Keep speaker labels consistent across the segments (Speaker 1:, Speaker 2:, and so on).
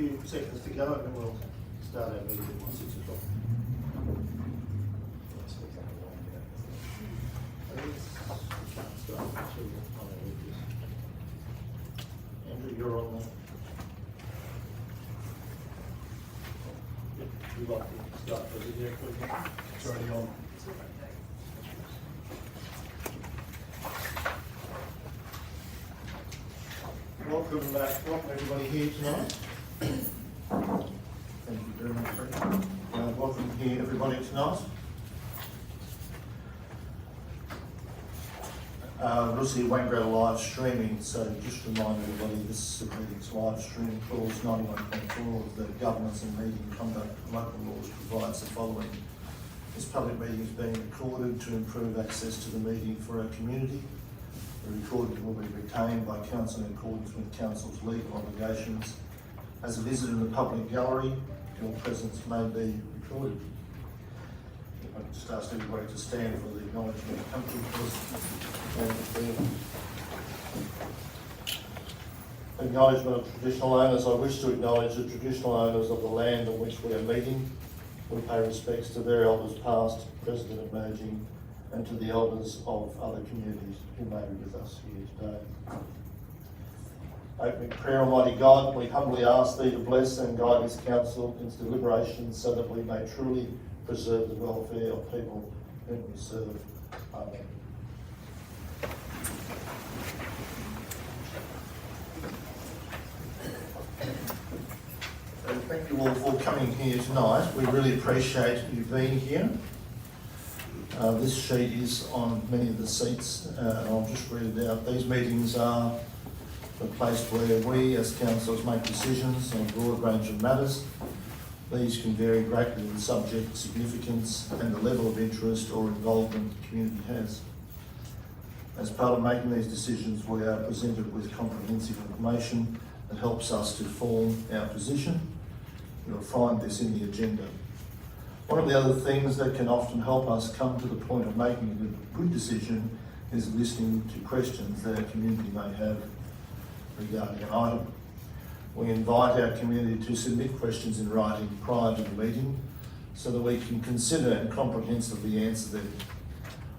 Speaker 1: few seconds to go and then we'll start our meeting at 6 o'clock. Andrew, you're on that. You'd like to start the video, please? It's already on. Welcome everybody here tonight. Thank you very much, Freddie. Welcome here everybody tonight. Obviously it won't go live streaming, so just remind everybody this meeting's live stream. Clause 91.4 of the Governance and Meeting Conduct Local Laws provides the following. This public meeting is being recorded to improve access to the meeting for our community. The recording will be retained by Council in accordance with Council's legal obligations. As a visitor in the public gallery, your presence may be recorded. I just ask everybody to stand for the acknowledgement of country, please. Acknowledgement of traditional owners. I wish to acknowledge the traditional owners of the land on which we are meeting. We pay respects to their elders past, present and emerging, and to the elders of other communities who may be with us here today. Opening prayer. Almighty God, we humbly ask Thee to bless and guide this council in its deliberations so that we may truly preserve the welfare of people whom we serve. Amen. Thank you all for coming here tonight. We really appreciate you being here. This sheet is on many of the seats, and I'll just read it out. These meetings are the place where we as councillors make decisions on a broad range of matters. These can vary greatly in subject significance and the level of interest or involvement the community has. As part of making these decisions, we are presented with comprehensive information that helps us to form our position. You'll find this in the agenda. One of the other things that can often help us come to the point of making a good decision is listening to questions that our community may have regarding an item. We invite our community to submit questions in writing prior to the meeting so that we can consider and comprehensively answer them.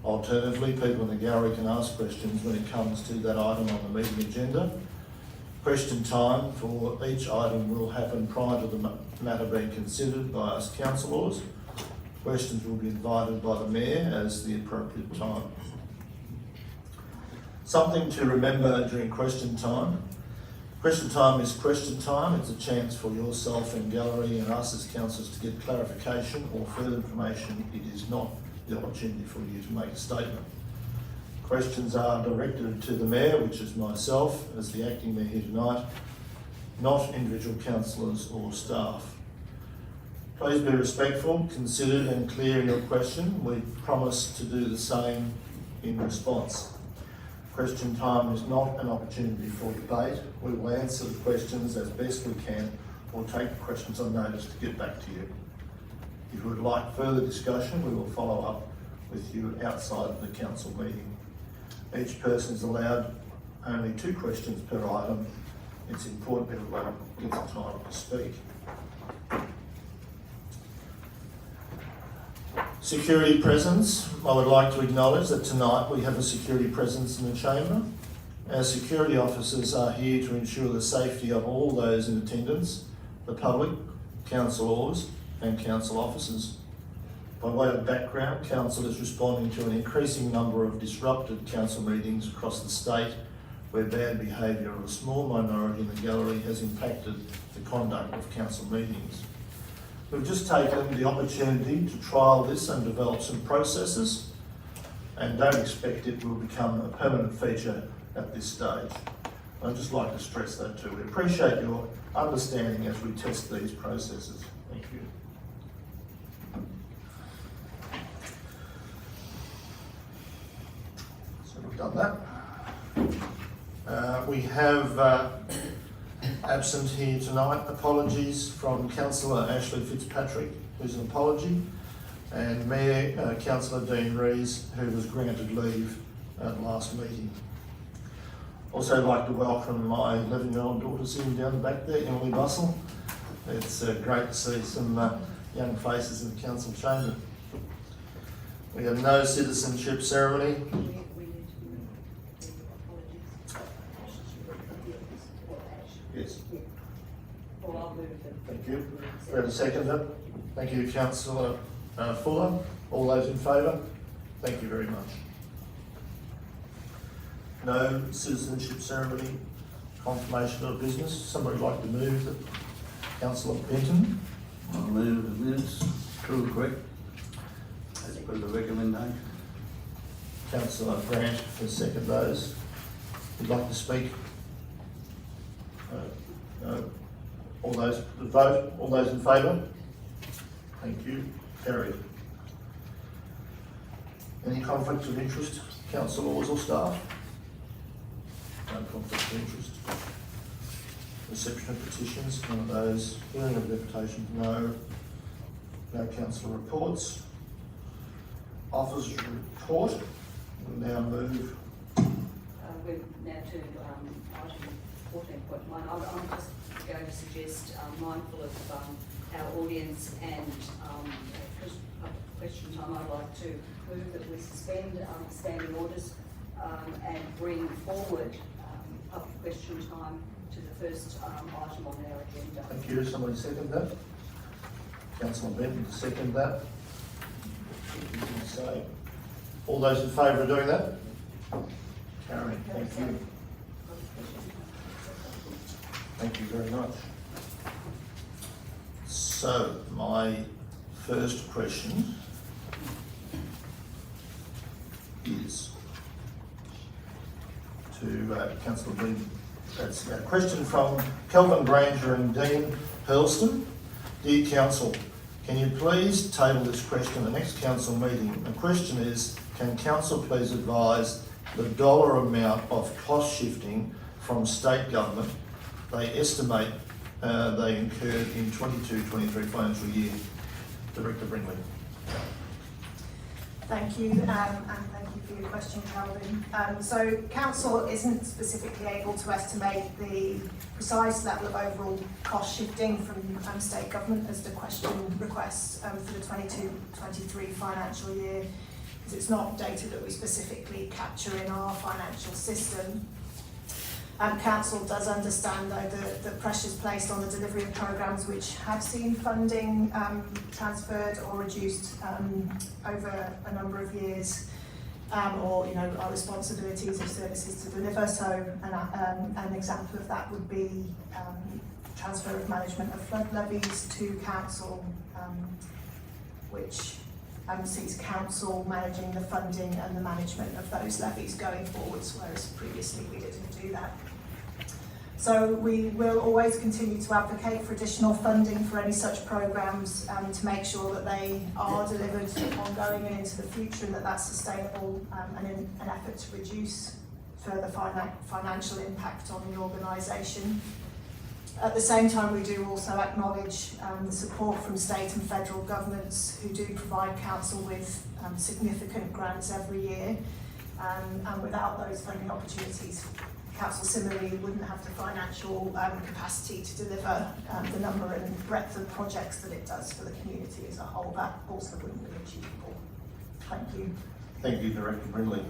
Speaker 1: Alternatively, people in the gallery can ask questions when it comes to that item on the meeting agenda. Question time for each item will happen prior to the matter being considered by us councillors. Questions will be invited by the Mayor as the appropriate time. Something to remember during question time. Question time is question time. It's a chance for yourself in gallery and us as councillors to get clarification or further information. It is not the opportunity for you to make a statement. Questions are directed to the Mayor, which is myself as the acting Mayor here tonight, not individual councillors or staff. Please be respectful, considered and clear in your question. We promise to do the same in response. Question time is not an opportunity for debate. We will answer the questions as best we can or take the questions on notice to get back to you. If you would like further discussion, we will follow up with you outside of the council meeting. Each person is allowed only 2 questions per item. It's important everyone gets the time to speak. Security presence. I would like to acknowledge that tonight we have a security presence in the chamber. Our security officers are here to ensure the safety of all those in attendance, the public, councillors and council officers. By way of background, council is responding to an increasing number of disrupted council meetings across the state where bad behaviour of a small minority in the gallery has impacted the conduct of council meetings. We've just taken the opportunity to trial this and develop some processes, and don't expect it will become a permanent feature at this stage. I'd just like to stress that too. We appreciate your understanding as we test these processes. Thank you. So we've done that. We have absent here tonight apologies from Councillor Ashley Fitzpatrick, who's an apology, and Mayor Councillor Dean Rees, who was granted leave at last meeting. Also like to welcome my 11-year-old daughter sitting down the back there, Emily Bussell, It's great to see some young faces in the council chamber. We have no citizenship ceremony. Yes. Thank you. We have a seconder. Thank you, Councillor Fuller. All those in favour? Thank you very much. No citizenship ceremony, confirmation of business. Somebody like to move that? Councillor Benton.
Speaker 2: I'll move the minutes, true correct, as per the recommendation.
Speaker 1: Councillor Grant for second those. Would like to speak? No. All those vote? All those in favour? Thank you. Carried. Any conflicts of interest, councillors or staff? No conflicts of interest. Reception of petitions, none of those. Hearing of deputations, no. No councillor reports. Officers report. We'll now move.
Speaker 3: We're now to item 14.1. I'm just going to suggest, mindful of our audience and question time, I'd like to move that we suspend standing orders and bring forward public question time to the first item on our agenda.
Speaker 1: Thank you. Somebody second that? Councillor Benton, second that. So, all those in favour of doing that? Karen, thank you. Thank you very much. So, my first question is to Councillor Dean. That's a question from Kelvin Granger and Dean Hurlston. Dear Council, can you please table this question at the next council meeting? The question is, can Council please advise the dollar amount of cost shifting from state government they estimate they incurred in 22-23 financial year? Director Bringley.
Speaker 4: Thank you, and thank you for your question, Calvin. So Council isn't specifically able to estimate the precise level of overall cost shifting from state government as the question requests for the 22-23 financial year, because it's not data that we specifically capture in our financial system. Council does understand, though, the pressures placed on the delivery of programmes which have seen funding transferred or reduced over a number of years, or our responsibilities of services to deliver. So an example of that would be transfer of management of flood levies to Council, which sees Council managing the funding and the management of those levies going forwards, whereas previously we didn't do that. So we will always continue to advocate for additional funding for any such programmes to make sure that they are delivered ongoing and into the future, and that that's sustainable, and in an effort to reduce further financial impact on the organisation. At the same time, we do also acknowledge the support from state and federal governments who do provide Council with significant grants every year, and without those funding opportunities, Council similarly wouldn't have the financial capacity to deliver the number and breadth of projects that it does for the community as a whole. That also wouldn't be achievable. Thank you.
Speaker 1: Thank you, Director Bringley.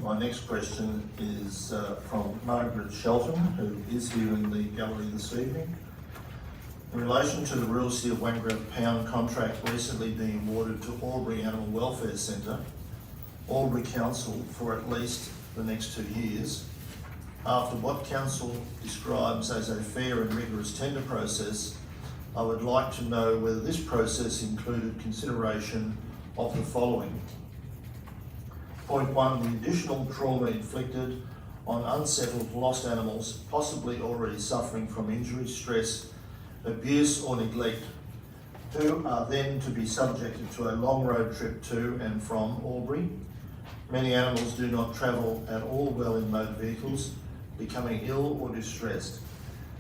Speaker 1: My next question is from Margaret Shelton, who is here in the gallery this evening. In relation to the Rural Seal Wangrave Pound contract recently being awarded to Albury Animal Welfare Centre, Albury Council for at least the next 2 years, after what Council describes as a fair and rigorous tender process, I would like to know whether this process included consideration of the following. Point 1, the additional trauma inflicted on unsettled lost animals, possibly already suffering from injury, stress, abuse or neglect, who are then to be subjected to a long road trip to and from Albury. Many animals do not travel at all well in motor vehicles, becoming ill or distressed.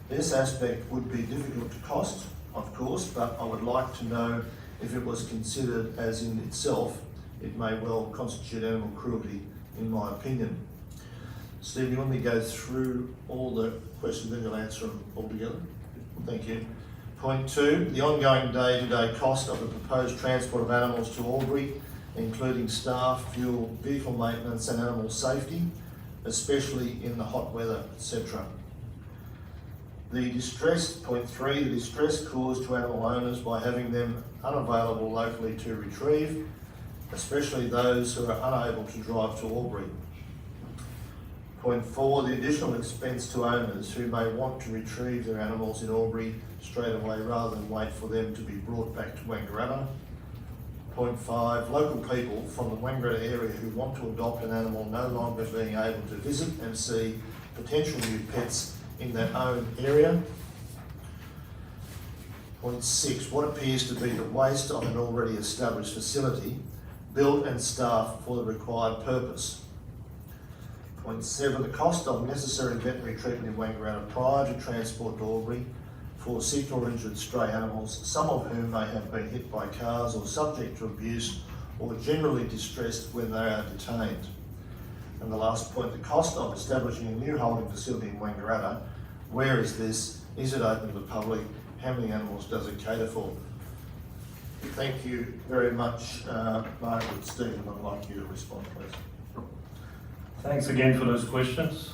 Speaker 1: This aspect would be difficult to cost, of course, but I would like to know if it was considered as in itself. It may well constitute animal cruelty, in my opinion. Steve, you want me to go through all the questions, then you'll answer them all together? Thank you. Point 2, the ongoing day-to-day cost of the proposed transport of animals to Albury, including staff, fuel, vehicle maintenance and animal safety, especially in the hot weather, etc. Point 3, the distress caused to animal owners by having them unavailable locally to retrieve, especially those who are unable to drive to Albury. Point 4, the additional expense to owners who may want to retrieve their animals in Albury straight away rather than wait for them to be brought back to Wangaratta. Point 5, local people from the Wangaratta area who want to adopt an animal no longer being able to visit and see potential new pets in their own area. Point 6, what appears to be the waste of an already established facility built and staffed for the required purpose. Point 7, the cost of necessary veterinary treatment in Wangaratta prior to transport to Albury for sick or injured stray animals, some of whom may have been hit by cars or subject to abuse or generally distressed when they are detained. And the last point, the cost of establishing a new holding facility in Wangaratta. Where is this? Is it open to the public? How many animals does it cater for? Thank you very much, Margaret. Stephen, I'd like you to respond, please.
Speaker 5: Thanks again for those questions.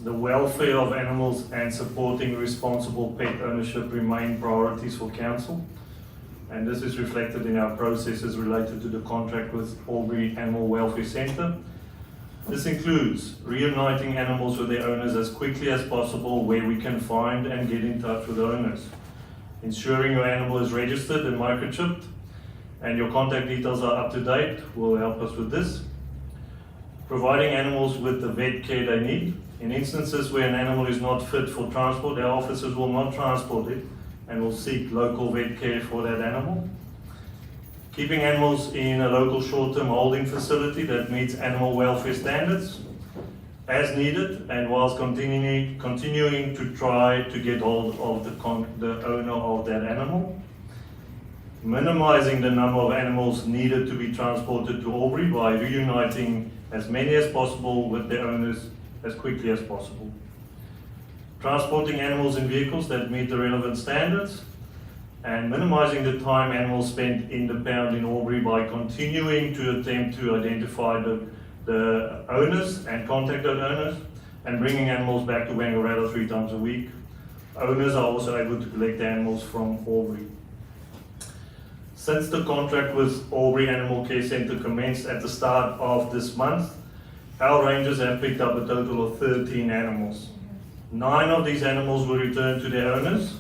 Speaker 5: The welfare of animals and supporting responsible pet ownership remain priorities for Council, and this is reflected in our processes related to the contract with Albury Animal Welfare Centre. This includes reuniting animals with their owners as quickly as possible where we can find and get in touch with owners, ensuring your animal is registered and microchipped and your contact details are up to date will help us with this. Providing animals with the vet care they need. In instances where an animal is not fit for transport, our officers will not transport it and will seek local vet care for that animal. Keeping animals in a local short-term holding facility that meets animal welfare standards as needed, and whilst continuing to try to get hold of the owner of that animal. Minimizing the number of animals needed to be transported to Albury by reuniting as many as possible with their owners as quickly as possible. Transporting animals in vehicles that meet the relevant standards, and minimizing the time animals spent in the pound in Albury by continuing to attempt to identify the owners and contact those owners, and bringing animals back to Wangaratta 3 times a week. Owners are also able to collect animals from Albury. Since the contract with Albury Animal Care Centre commenced at the start of this month, our rangers have picked up a total of 13 animals. 9 of these animals were returned to their owners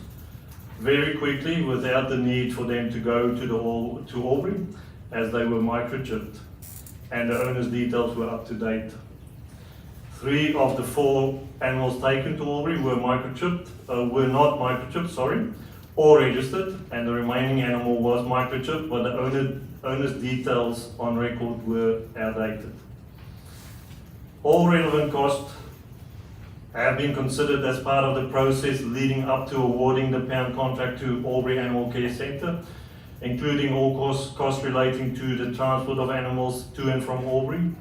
Speaker 5: very quickly without the need for them to go to Albury, as they were microchipped and the owner's details were up to date. 3 of the 4 animals taken to Albury were not microchipped, or registered, and the remaining animal was microchipped, but the owner's details on record were outdated. All relevant costs have been considered as part of the process leading up to awarding the pound contract to Albury Animal Care Centre, including all costs relating to the transport of animals to and from Albury,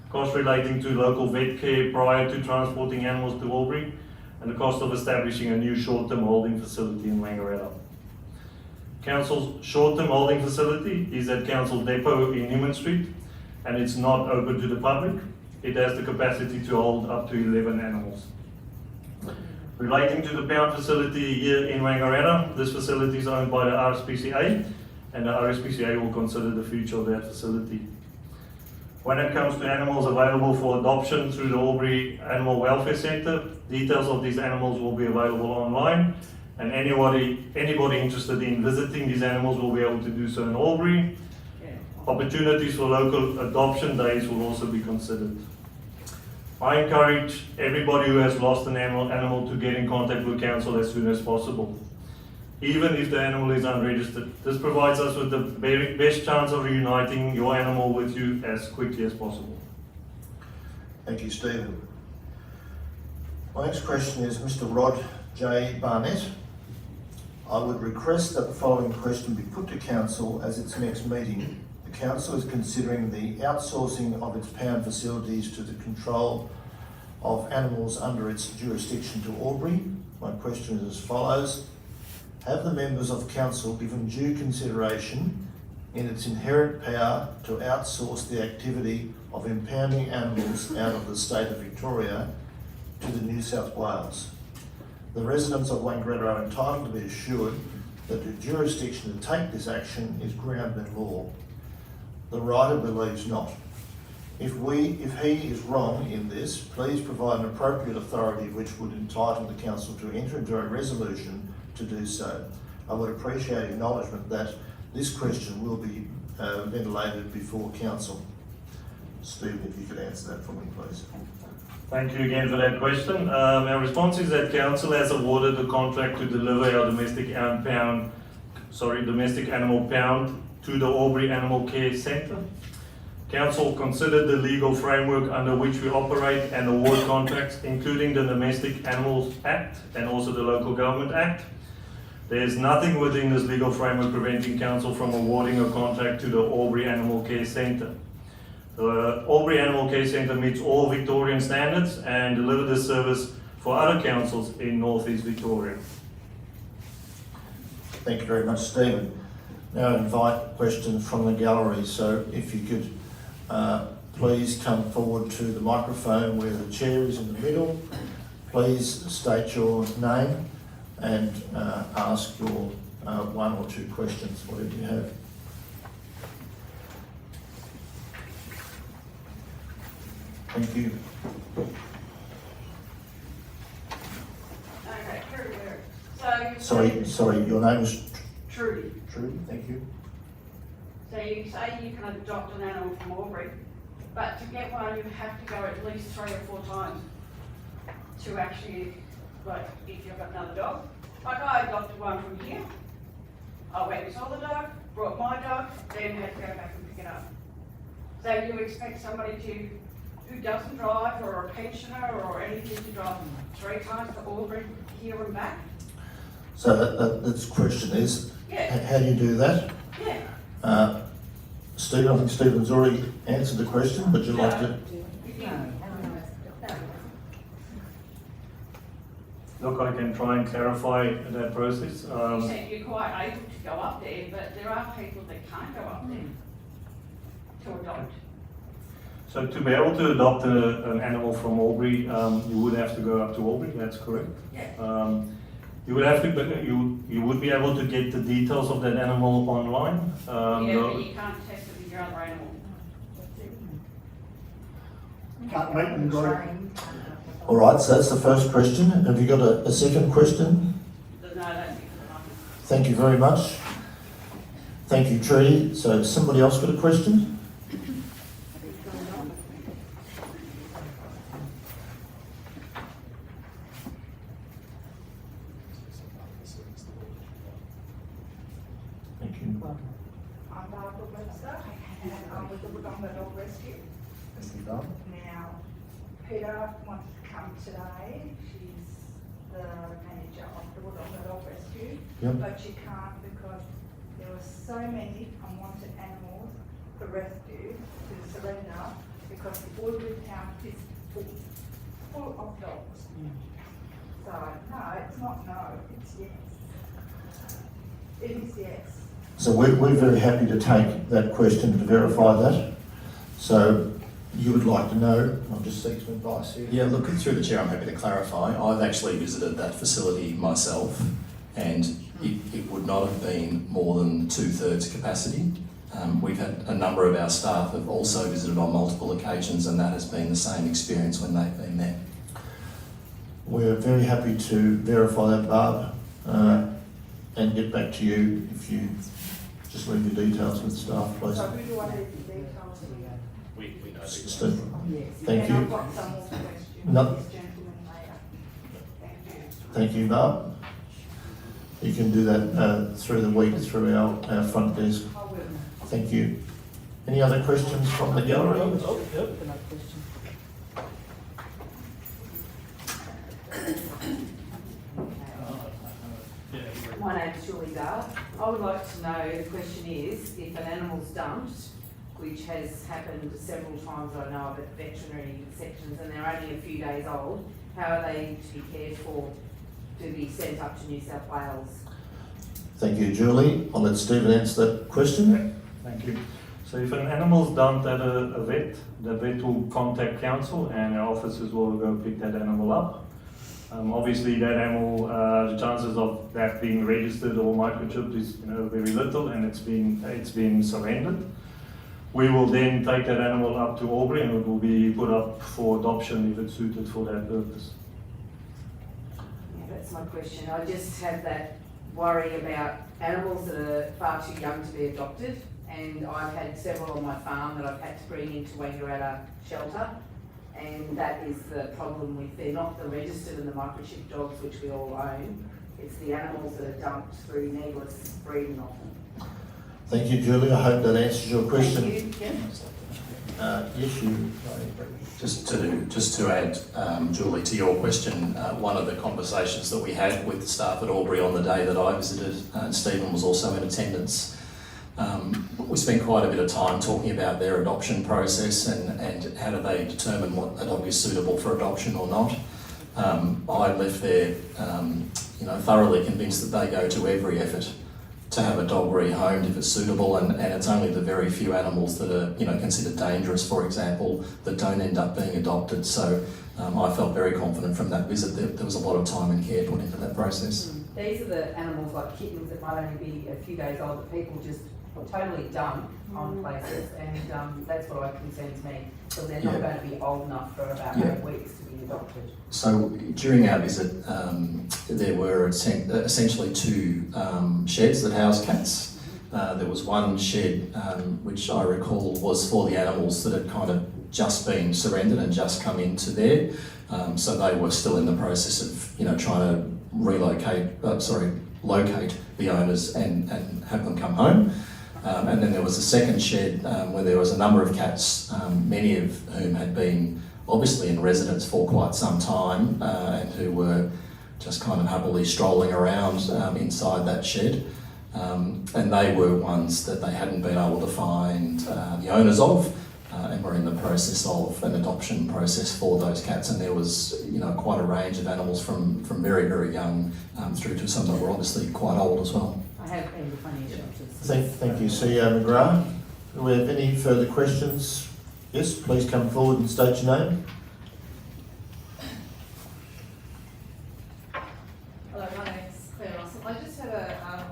Speaker 5: costs relating to local vet care prior to transporting animals to Albury, and the cost of establishing a new short-term holding facility in Wangaratta. Council's short-term holding facility is at Council Depot in Newman Street, and it's not open to the public. It has the capacity to hold up to 11 animals. Relating to the pound facility here in Wangaratta, this facility is owned by the RSPCA, and the RSPCA will consider the future of that facility. When it comes to animals available for adoption through the Albury Animal Welfare Centre, details of these animals will be available online, and anybody interested in visiting these animals will be able to do so in Albury. Opportunities for local adoption days will also be considered. I encourage everybody who has lost an animal to get in contact with Council as soon as possible, even if the animal is unregistered. This provides us with the very best chance of reuniting your animal with you as quickly as possible.
Speaker 1: Thank you, Stephen. My next question is Mr. Rod J. Barnett. I would request that the following question be put to Council as its next meeting. The Council is considering the outsourcing of its pound facilities to the control of animals under its jurisdiction to Albury. My question is as follows. have the members of council given due consideration in its inherent power to outsource the activity of impounding animals out of the state of Victoria to the New South Wales? The residents of Wangaratta are entitled to be assured that the jurisdiction to take this action is grounded in law. The writer believes not. If he is wrong in this, please provide an appropriate authority which would entitle the council to enter into a resolution to do so. I would appreciate acknowledgement that this question will be ventilated before council. Stephen, if you could answer that for me, please.
Speaker 5: Thank you again for that question. Our response is that council has awarded the contract to deliver our domestic animal pound to the Albury Animal Care Centre. Council considered the legal framework under which we operate and award contracts, including the Domestic Animals Act and also the Local Government Act. There is nothing within this legal framework preventing council from awarding a contract to the Albury Animal Care Centre. The Albury Animal Care Centre meets all Victorian standards and delivers this service for other councils in North East Victoria.
Speaker 1: Thank you very much, Stephen. Now I invite questions from the gallery, so if you could please come forward to the microphone where the chair is in the middle. Please state your name and ask your one or two questions, whatever you have. Thank you.
Speaker 6: Okay, Trudy. So
Speaker 1: Sorry, your name is
Speaker 6: Trudy.
Speaker 1: Trudy, thank you.
Speaker 6: So you say you can adopt an animal from Albury, but to get one you have to go at least 3 or 4 times to actually, like, if you've got another dog. Like I adopted one from here. I went and saw the dog, brought my dog, then had to go back and pick it up. So you expect somebody who doesn't drive or a pensioner or anything to drive 3 times to Albury, here and back?
Speaker 1: So that's question is,
Speaker 6: Yeah.
Speaker 1: how do you do that?
Speaker 6: Yeah.
Speaker 1: Stephen, I think Stephen's already answered the question, but you'd like to?
Speaker 5: Look, I can try and clarify that process.
Speaker 6: You said you're quite able to go up there, but there are people that can't go up there to adopt.
Speaker 5: So to be able to adopt an animal from Albury, you would have to go up to Albury, that's correct.
Speaker 6: Yeah.
Speaker 5: You would have to, but you would be able to get the details of that animal online.
Speaker 6: Yeah, but you can't test it with your other animal.
Speaker 7: Can't make them grow.
Speaker 1: All right, so that's the first question. Have you got a second question?
Speaker 6: No, that's it for the moment.
Speaker 1: Thank you very much. Thank you, Trudy. So somebody else got a question? Thank you.
Speaker 8: I'm Barbara Webster, and I'm with the Wodonga Dog Rescue.
Speaker 1: Thank you, Bob.
Speaker 8: Now, Peter wanted to come today, she's the manager of the Wodonga Dog Rescue.
Speaker 1: Yep.
Speaker 8: But she can't because there were so many unwanted animals for rescue to surrender because the Albury town is full of dogs. So, no, it's not no, it's yes. It is yes.
Speaker 1: So we're very happy to take that question to verify that. So you would like to know, I'll just seek some advice here.
Speaker 9: Yeah, look, through the chair, I'm happy to clarify. I've actually visited that facility myself, and it would not have been more than 2/3 capacity. We've had a number of our staff have also visited on multiple occasions, and that has been the same experience when they've been there.
Speaker 1: We're very happy to verify that, Barb, and get back to you if you just leave your details with staff, please.
Speaker 8: So who do I leave the details with?
Speaker 9: We know
Speaker 1: Steve.
Speaker 8: Yes.
Speaker 1: Thank
Speaker 8: And
Speaker 1: you.
Speaker 8: I've got some more questions
Speaker 1: No.
Speaker 8: for this gentleman later. Thank you.
Speaker 1: Thank you, Barb. You can do that through the week through our front desk.
Speaker 8: I will.
Speaker 1: Thank you. Any other questions from the gallery?
Speaker 10: My name's Julie Dale. I would like to know, the question is, if an animal's dumped, which has happened several times I know of at veterinary sections, and they're only a few days old, how are they to be cared for to be sent up to New South Wales?
Speaker 1: Thank you, Julie. I'll let Stephen answer that question.
Speaker 5: Thank you. So if an animal's dumped at a vet, the vet will contact council and our officers will go pick that animal up. Obviously that animal, the chances of that being registered or microchipped is very little, and it's been surrendered. We will then take that animal up to Albury and it will be put up for adoption if it's suited for that purpose.
Speaker 10: Yeah, that's my question. I just have that worry about animals that are far too young to be adopted, and I've had several on my farm that I've had to bring into Wangaratta shelter, and that is the problem with, they're not the registered and the microchip dogs which we all own, it's the animals that are dumped through needless breeding often.
Speaker 1: Thank you, Julie. I hope that answers your question.
Speaker 10: Thank you. Yeah.
Speaker 1: Yes, you.
Speaker 9: Just to add, Julie, to your question, one of the conversations that we had with the staff at Albury on the day that I visited, and Stephen was also in attendance, we spent quite a bit of time talking about their adoption process and how do they determine what a dog is suitable for adoption or not. I left there, thoroughly convinced that they go to every effort to have a dog rehomed if it's suitable, and it's only the very few animals that are considered dangerous, for example, that don't end up being adopted. So I felt very confident from that visit that there was a lot of time and care put into that process.
Speaker 10: These are the animals like kittens that might only be a few days old that people just totally dump on places, and that's what concerns me, because they're not going to be old enough for about 8 weeks to be adopted.
Speaker 9: So during our visit, there were essentially two sheds that housed cats. There was one shed which I recall was for the animals that had kind of just been surrendered and just come into there. So they were still in the process of trying to locate the owners and have them come home. And then there was a second shed where there was a number of cats, many of whom had been obviously in residence for quite some time and who were just kind of happily strolling around inside that shed. And they were ones that they hadn't been able to find the owners of, and were in the process of an adoption process for those cats. And there was quite a range of animals from very, very young through to some that were obviously quite old as well.
Speaker 10: I have been to plenty of shelters.
Speaker 1: Thank you, CEO McGrath. Do we have any further questions? Yes, please come forward and state your name.
Speaker 11: Hello, my name's Claire Russell. I just have a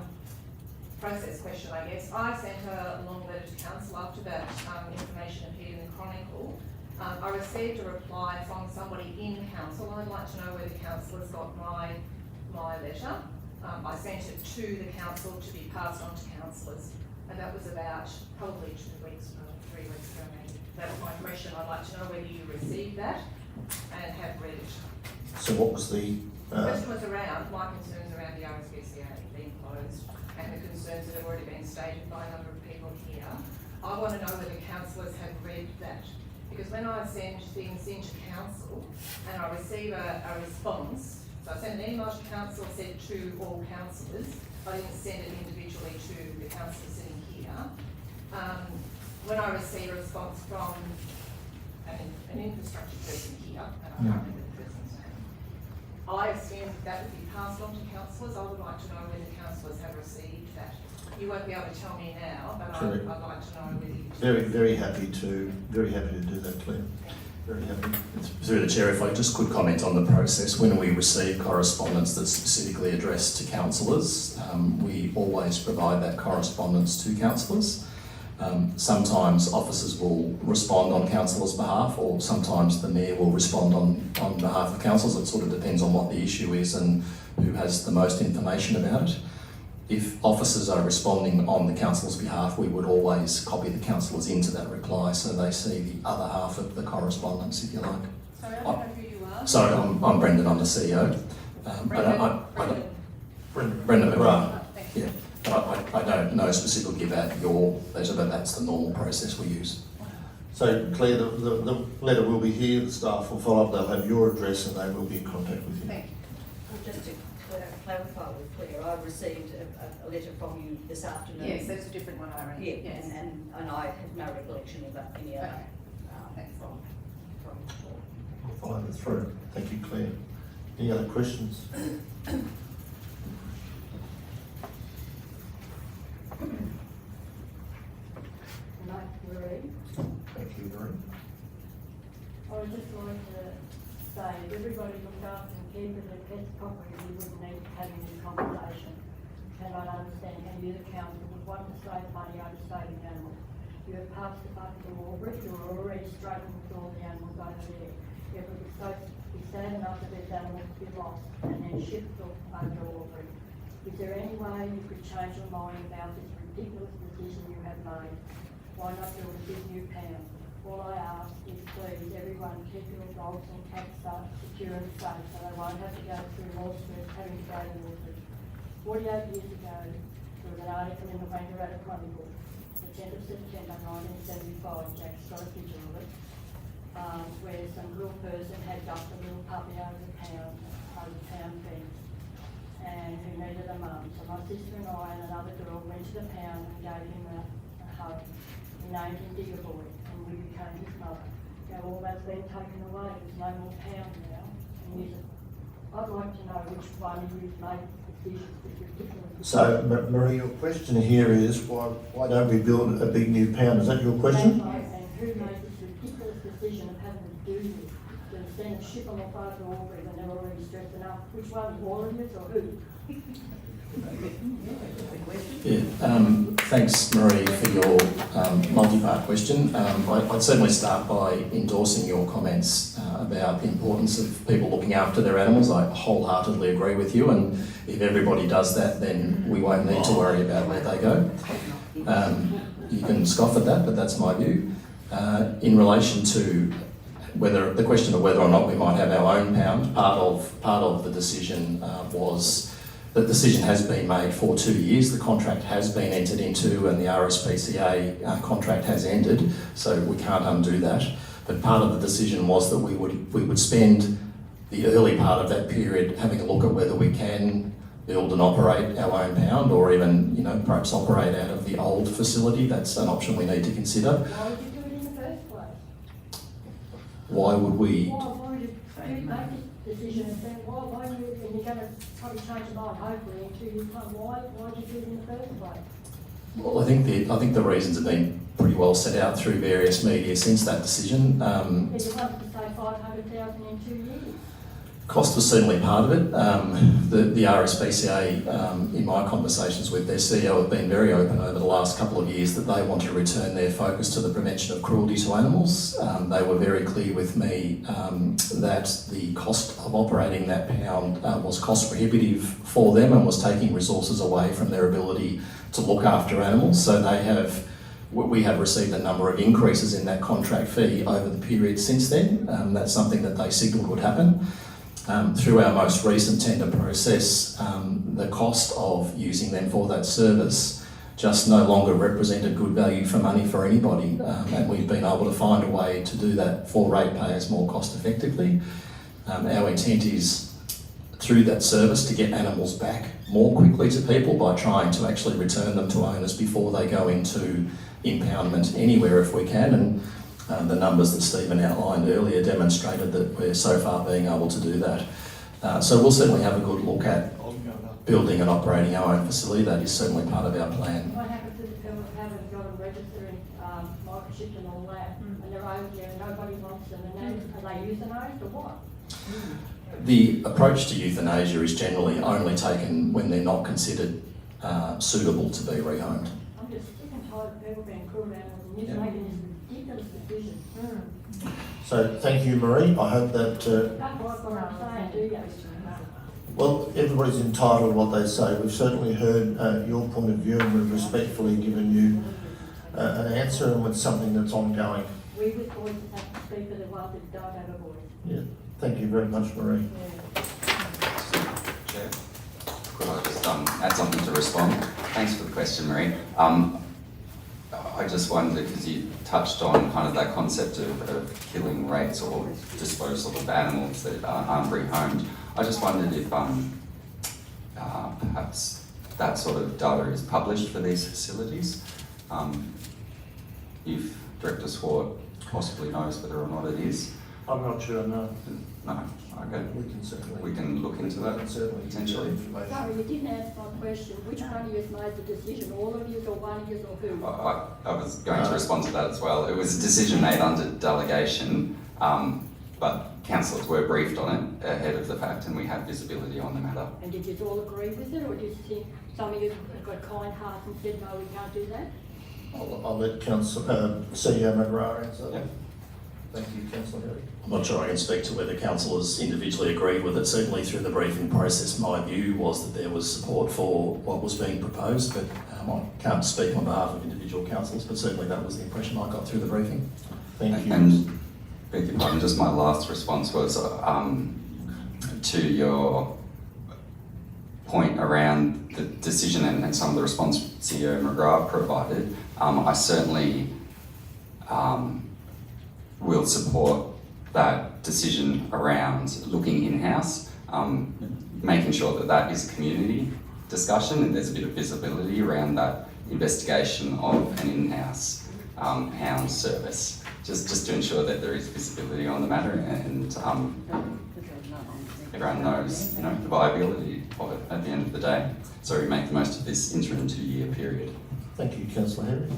Speaker 11: process question, I guess. I sent a long letter to council after that information appeared in the Chronicle. I received a reply from somebody in council, and I'd like to know whether council has got my letter. I sent it to the council to be passed on to councillors, and that was about probably 2 weeks or 3 weeks ago maybe. That was my question. I'd like to know whether you received that and have read it.
Speaker 1: So what was the...
Speaker 11: The question was around my concerns around the RSPCA being closed and the concerns that have already been stated by a number of people here. I want to know whether councillors have read that, because when I send things into council and I receive a response, so I sent an email to council, said to all councillors, I didn't send it individually to the councillor sitting here. When I receive a response from an infrastructure person here, and I can't remember the person's name, I assume that would be passed on to councillors. I would like to know whether councillors have received that. You won't be able to tell me now, but I'd like to know whether you...
Speaker 1: Very happy to do that, Claire. Very happy.
Speaker 9: Through the Chair, if I just could comment on the process. When we receive correspondence that's specifically addressed to councillors, we always provide that correspondence to councillors. Sometimes officers will respond on councillors' behalf, or sometimes the Mayor will respond on behalf of councillors. It sort of depends on what the issue is and who has the most information about it. If officers are responding on the councillor's behalf, we would always copy the councillors into that reply so they see the other half of the correspondence, if you like.
Speaker 11: Sorry, I don't know who you are.
Speaker 9: Sorry, I'm Brendan, I'm the CEO. Brendan McGrath.
Speaker 11: Thank you.
Speaker 9: Yeah. I don't know specifically about your letter, but that's the normal process we use.
Speaker 1: So Claire, the letter will be here, the staff will follow up, they'll have your address and they will be in contact with you.
Speaker 11: Thank you.
Speaker 3: Well, just to clarify with Claire, I received a letter from you this afternoon.
Speaker 11: Yes, that's a different one, I reckon.
Speaker 3: Yeah,
Speaker 11: Yes.
Speaker 3: and I have no recollection of any other
Speaker 11: Okay.
Speaker 3: from
Speaker 1: We'll follow that through. Thank you, Claire. Any other questions?
Speaker 12: everybody looked after and cared for their pets properly, we wouldn't need having this conversation. And I understand how you, the council, would want to save money overstating animals. You have passed the buck to Albury, who are already struggling with all the animals over there. It would be sad enough for these animals to be lost and then shipped off over to Albury. Is there any way you could change your mind about this ridiculous decision you have made? Why not build a big new pound? All I ask is please, everyone keep your dogs and cats secure and safe so they won't have to go through more stress having to go to Albury. 48 years ago, there was an article in the Wangaratta Chronicle, the 10th of September 1975, Jack's got a picture of it, where some little person had dumped a little puppy over the town fence, and who needed a mum. So my sister and I and another girl went to the pound and gave him a hug. We named him Digger Boy, and we became his mother. Now all that's been taken away, there's no more pound now. And I'd like to know which one you've made the decision, which is different.
Speaker 1: So, Marie, your question here is why don't we build a big new pound? Is that your question?
Speaker 12: And who made this ridiculous decision of having to do this? To send a ship on the fire to Albury when they're already stressed enough? Which one, all of us or who?
Speaker 9: Thanks, Marie, for your multi-part question. I'd certainly start by endorsing your comments about the importance of people looking after their animals. I wholeheartedly agree with you, and if everybody does that, then we won't need to worry about where they go. You can scoff at that, but that's my view. In relation to the question of whether or not we might have our own pound, part of the decision was the decision has been made for 2 years. The contract has been entered into and the RSPCA contract has ended, so we can't undo that. But part of the decision was that we would spend the early part of that period having a look at whether we can build and operate our own pound, or even, perhaps operate out of the old facility. That's an option we need to consider.
Speaker 12: Why would you do it in the first place?
Speaker 9: Why would we?
Speaker 12: Why would you make this decision and say, why and you're going to probably change your mind hopefully in 2 years' time? Why did you do it in the first place?
Speaker 9: Well, I think the reasons have been pretty well set out through various media since that decision.
Speaker 12: You wanted to say 500,000 in 2 years.
Speaker 9: Cost was certainly part of it. The RSPCA, in my conversations with their CEO, have been very open over the last couple of years that they want to return their focus to the prevention of cruelty to animals. They were very clear with me that the cost of operating that pound was cost prohibitive for them and was taking resources away from their ability to look after animals. So we have received a number of increases in that contract fee over the period since then. That's something that they signalled would happen. Through our most recent tender process, the cost of using them for that service just no longer represented good value for money for anybody, and we've been able to find a way to do that for ratepayers more cost effectively. Our intent is, through that service, to get animals back more quickly to people by trying to actually return them to owners before they go into impoundment anywhere if we can. And the numbers that Stephen outlined earlier demonstrated that we're so far being able to do that. So we'll certainly have a good look at building and operating our own facility. That is certainly part of our plan.
Speaker 12: What happens to the people who haven't got them registering microchips and all that, and they're over there and nobody wants them, and then are they euthanized or what?
Speaker 9: The approach to euthanasia is generally only taken when they're not considered suitable to be rehomed.
Speaker 12: I'm just sick and tired of people being cruel to animals and you're making this ridiculous decision.
Speaker 1: So thank you, Marie. I hope that,
Speaker 12: Don't like what I'm saying, do you?
Speaker 1: well, everybody's entitled to what they say. We've certainly heard your point of view and we've respectfully given you an answer, and with something that's ongoing.
Speaker 12: We with voices have to speak for the ones that don't have a voice.
Speaker 1: Yeah, thank you very much, Marie.
Speaker 12: Yeah.
Speaker 13: Chair, could I just add something to respond? Thanks for the question, Marie. I just wondered, because you touched on kind of that concept of killing rates or disposal of animals that aren't rehomed. I just wondered if perhaps that sort of data is published for these facilities. If Director Swart possibly knows whether or not it is.
Speaker 5: I'm not sure, no.
Speaker 13: No, okay. We can look into that potentially.
Speaker 12: Sorry, you didn't answer my question. Which one of you has made the decision? All of you or one of you or who?
Speaker 13: I was going to respond to that as well. It was a decision made under delegation, but but councillors were briefed on it ahead of the fact, and we have visibility on the matter.
Speaker 12: And did you all agree with it, or did you think some of you have got kind hearts and said, no, we can't do that?
Speaker 1: I'll let CEO McGrath answer that.
Speaker 13: Yeah.
Speaker 1: Thank you, Councillor Herrick.
Speaker 9: I'm not sure I can speak to whether councillors individually agreed with it. Certainly through the briefing process, my view was that there was support for what was being proposed, but I can't speak on behalf of individual councillors, but certainly that was the impression I got through the briefing.
Speaker 1: Thank you.
Speaker 13: And beg your pardon, just my last response was to your point around the decision and some of the response CEO McGrath provided. I certainly will support that decision around looking in-house, making sure that that is a community discussion and there's a bit of visibility around that investigation of an in-house hound service, just to ensure that there is visibility on the matter and everyone knows, the viability of it at the end of the day. So we make the most of this interim 2-year period.
Speaker 1: Thank you, Councillor Herrick.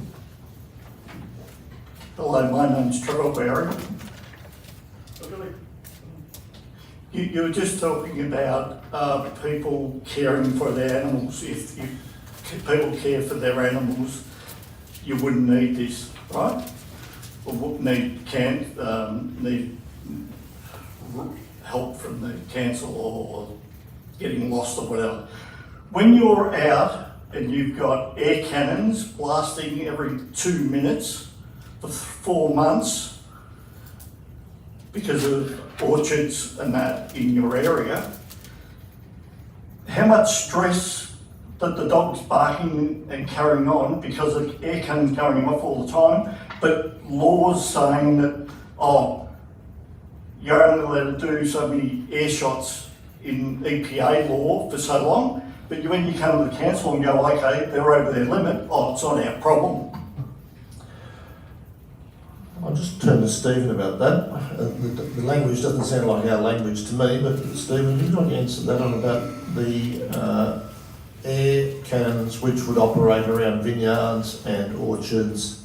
Speaker 7: Hello, my name's Trevor Barry. You were just talking about people caring for their animals. If people care for their animals, you wouldn't need this, right? Or wouldn't need help from the council or getting lost or whatever. When you're out and you've got air cannons blasting every 2 minutes for 4 months because of orchards and that in your area, how much stress that the dog's barking and carrying on because of air cannons going off all the time, but laws saying that, you're only allowed to do so many air shots in EPA law for so long, but when you come to the council and go, okay, they're over their limit, it's not our problem.
Speaker 1: I'll just turn to Stephen about that. The language doesn't sound like our language to me, but Stephen, you want to answer that on about the air cannons which would operate around vineyards and orchards?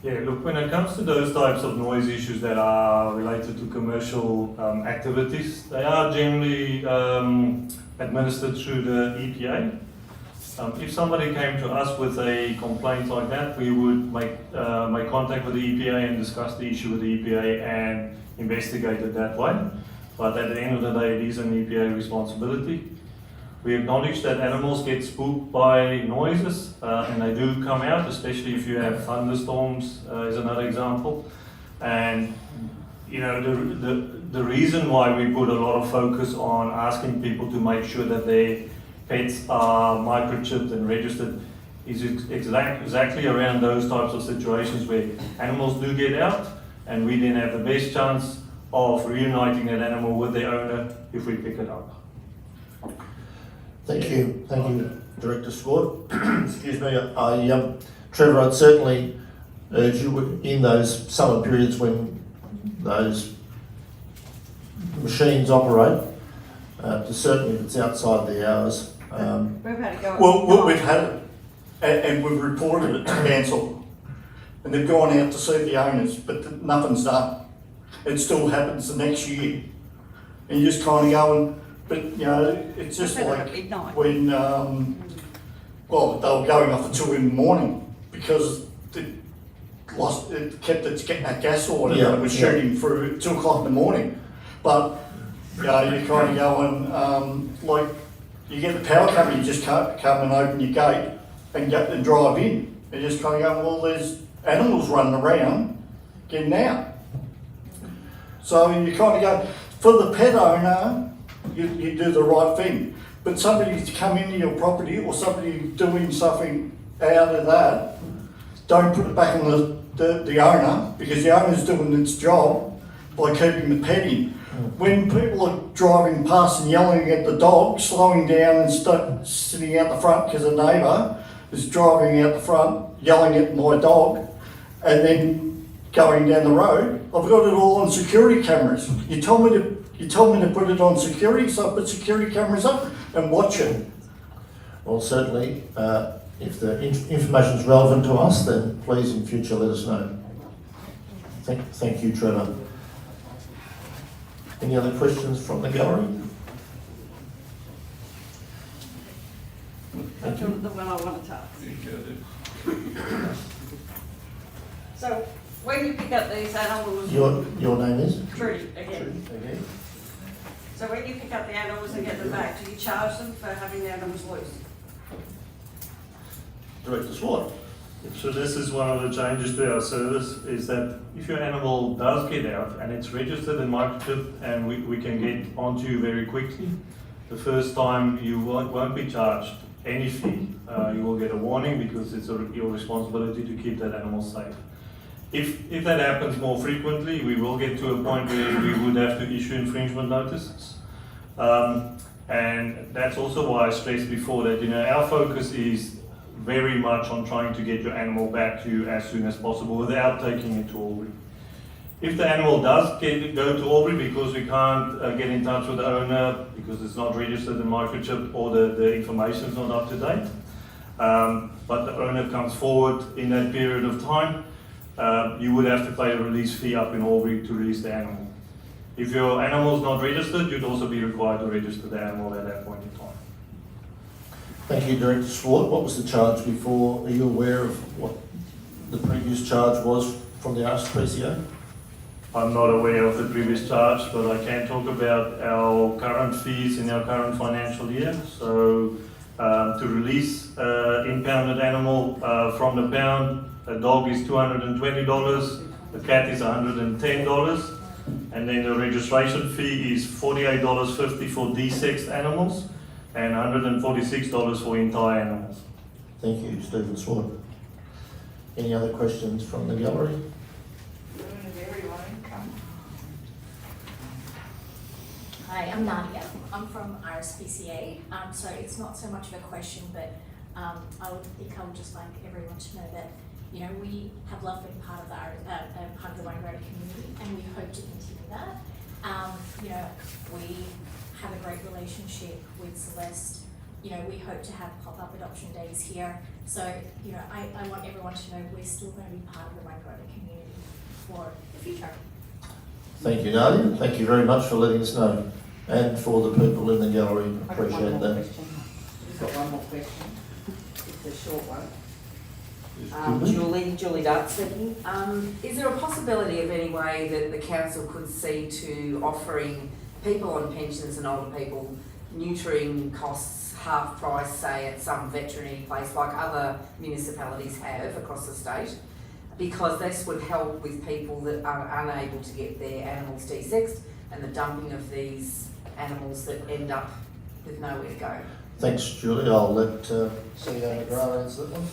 Speaker 5: Yeah, look, when it comes to those types of noise issues that are related to commercial activities, they are generally administered through the EPA. If somebody came to us with a complaint like that, we would make contact with the EPA and discuss the issue with the EPA and investigate it that way. But at the end of the day, it is an EPA responsibility. We acknowledge that animals get spooked by noises and they do come out, especially if you have thunderstorms is another example. And the reason why we put a lot of focus on asking people to make sure that their pets are microchipped and registered is exactly around those types of situations where animals do get out and we then have the best chance of reuniting that animal with their owner if we pick it up.
Speaker 1: Thank you, Director Swart. Excuse me, Trevor, I'd certainly urge you in those summer periods when those machines operate, to certainly if it's outside the hours.
Speaker 3: We've had it go.
Speaker 7: Well, we've had it, and we've reported it to council, and they've gone out to see the owners, but nothing's done. It still happens the next year, and you just kind of going, but it's just like when, they were going off at 2 in the morning because it kept its gas or whatever, and it was shooting through at 2 o'clock in the morning. But you're kind of going, like, you get the power company, you just come and open your gate and drive in. And just kind of going, well, there's animals running around getting out. So you kind of go, for the pet owner, you do the right thing. But somebody to come into your property or somebody doing something out of that, don't put it back on the owner, because the owner's doing its job by keeping the pet in. When people are driving past and yelling at the dog, slowing down and sitting out the front because a neighbour is driving out the front, yelling at my dog, and then going down the road, I've got it all on security cameras. You told me to put it on security, so I put security cameras up and watch it.
Speaker 1: Well, certainly, if the information is relevant to us, then please in future let us know. Thank you, Trevor. Any other questions from the gallery?
Speaker 6: That's the one I wanted to ask. So, when you pick up these animals,
Speaker 1: Your name is?
Speaker 6: Trudy, again.
Speaker 1: Okay.
Speaker 6: So when you pick up the animals and get them back, do you charge them for having the animals loose?
Speaker 1: Director Swart.
Speaker 5: So this is one of the changes to our service, is that if your animal does get out and it's registered and microchipped and we can get onto you very quickly, the first time you won't be charged any fee. You will get a warning because it's your responsibility to keep that animal safe. If that happens more frequently, we will get to a point where we would have to issue infringement notices. And that's also why I stressed before that, our focus is very much on trying to get your animal back to you as soon as possible without taking it to Albury. If the animal does go to Albury because we can't get in touch with the owner because it's not registered and microchipped or the information is not up to date, but the owner comes forward in that period of time, you would have to pay a release fee up in Albury to release the animal. If your animal is not registered, you'd also be required to register the animal at that point in time.
Speaker 1: Thank you, Director Swart. What was the charge before? Are you aware of what the previous charge was from the RSPCA?
Speaker 5: I'm not aware of the previous charge, but I can talk about our current fees in our current financial year. So to release impounded animal from the pound, a dog is $220, a cat is $110, and then the registration fee is $48.50 for desexed animals and $146 for entire animals.
Speaker 1: Thank you, Stephen Swart. Any other questions from the gallery?
Speaker 14: Hi, I'm Nadia. I'm from RSPCA. So it's not so much of a question, but I would just like everyone to know that we have loved being part of the Wangaratta community, and we hope to continue that. We have a great relationship with Celeste. We hope to have pop-up adoption days here. So I want everyone to know we're still going to be part of the Wangaratta community for the future.
Speaker 1: Thank you, Nadia. Thank you very much for letting us know. And for the people in the gallery, appreciate that.
Speaker 10: I've got one more question. It's a short one.
Speaker 1: Julie?
Speaker 10: Julie Dart speaking. Is there a possibility of any way that the council could see to offering people on pensions and older people neutering costs half price, say at some veterinary place like other municipalities have across the state? Because this would help with people that are unable to get their animals desexed and the dumping of these animals that end up with nowhere to go.
Speaker 1: Thanks, Julie. I'll let CEO McGrath answer that one.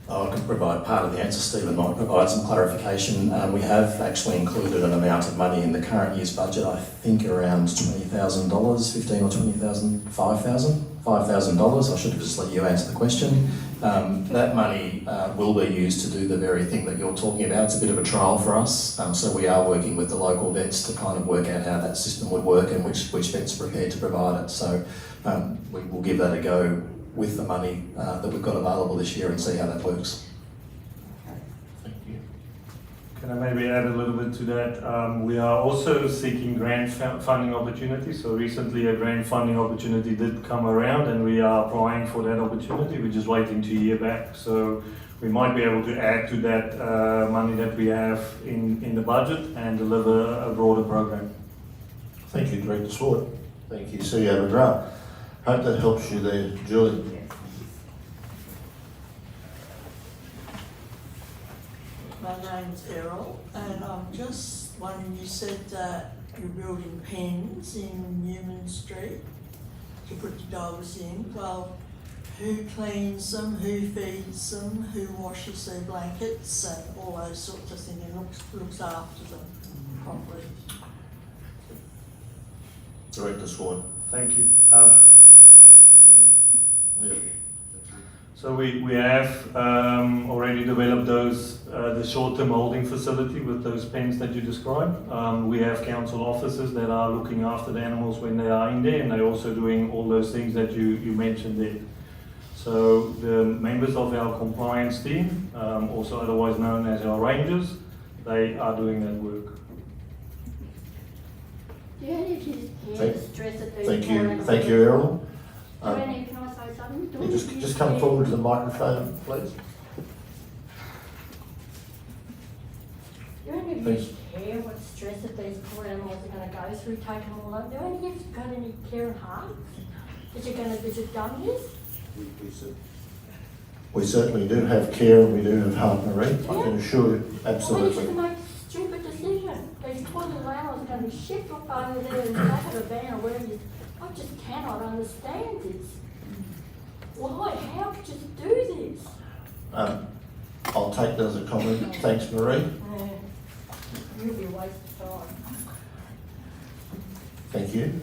Speaker 9: I can provide part of the answer. Stephen might provide some clarification. We have actually included an amount of money in the current year's budget, I think around $20,000, 15 or 20,000, $5,000. I should have just let you answer the question. That money will be used to do the very thing that you're talking about. It's a bit of a trial for us. So we are working with the local vets to kind of work out how that system would work and which vets are prepared to provide it. So we will give that a go with the money that we've got available this year and see how that works.
Speaker 1: Thank you.
Speaker 5: Can I maybe add a little bit to that? We are also seeking grant funding opportunities. So recently a grant funding opportunity did come around and we are applying for that opportunity. We're just waiting to hear back. So we might be able to add to that money that we have in the budget and deliver a broader program.
Speaker 1: Thank you, Director Swart. Thank you, CEO McGrath. Hope that helps you there, Julie.
Speaker 15: My name's Errol, and I'm just wondering, you said that you're building pens in Newman Street to put the dogs in. Well, who cleans them, who feeds them, who washes their blankets, and all those sorts of things, and looks after them properly?
Speaker 1: Director Swart.
Speaker 5: Thank you.
Speaker 1: Yeah.
Speaker 5: So we have already developed those, the short-term holding facility with those pens that you described. We have council officers that are looking after the animals when they are in there, and they're also doing all those things that you mentioned there. So the members of our compliance team, also otherwise known as our rangers, they are doing that work.
Speaker 12: Do any of you care
Speaker 1: Thank-
Speaker 12: to stress that these
Speaker 1: Thank
Speaker 12: poor
Speaker 1: you,
Speaker 12: animals-
Speaker 1: thank you, Errol.
Speaker 12: Do any, can I say something? Do
Speaker 1: You
Speaker 12: any
Speaker 1: just,
Speaker 12: of you
Speaker 1: just come
Speaker 12: care-
Speaker 1: forward to the microphone, please.
Speaker 12: Do any of
Speaker 1: Please.
Speaker 12: you care what stress that these poor animals are gonna go through, take them all up? Do any of you got any care and heart that you're gonna visit done this?
Speaker 1: We certainly do have care and we do have heart, Marie. I can assure you,
Speaker 12: Why
Speaker 1: absolutely.
Speaker 12: did you make a stupid decision? These poor little animals are gonna be shipped up over there in the back of a van or wherever you, I just cannot understand this. Why? How could you do this?
Speaker 1: I'll take that as a comment. Thanks, Marie.
Speaker 12: You'll be a waste of time.
Speaker 1: Thank you.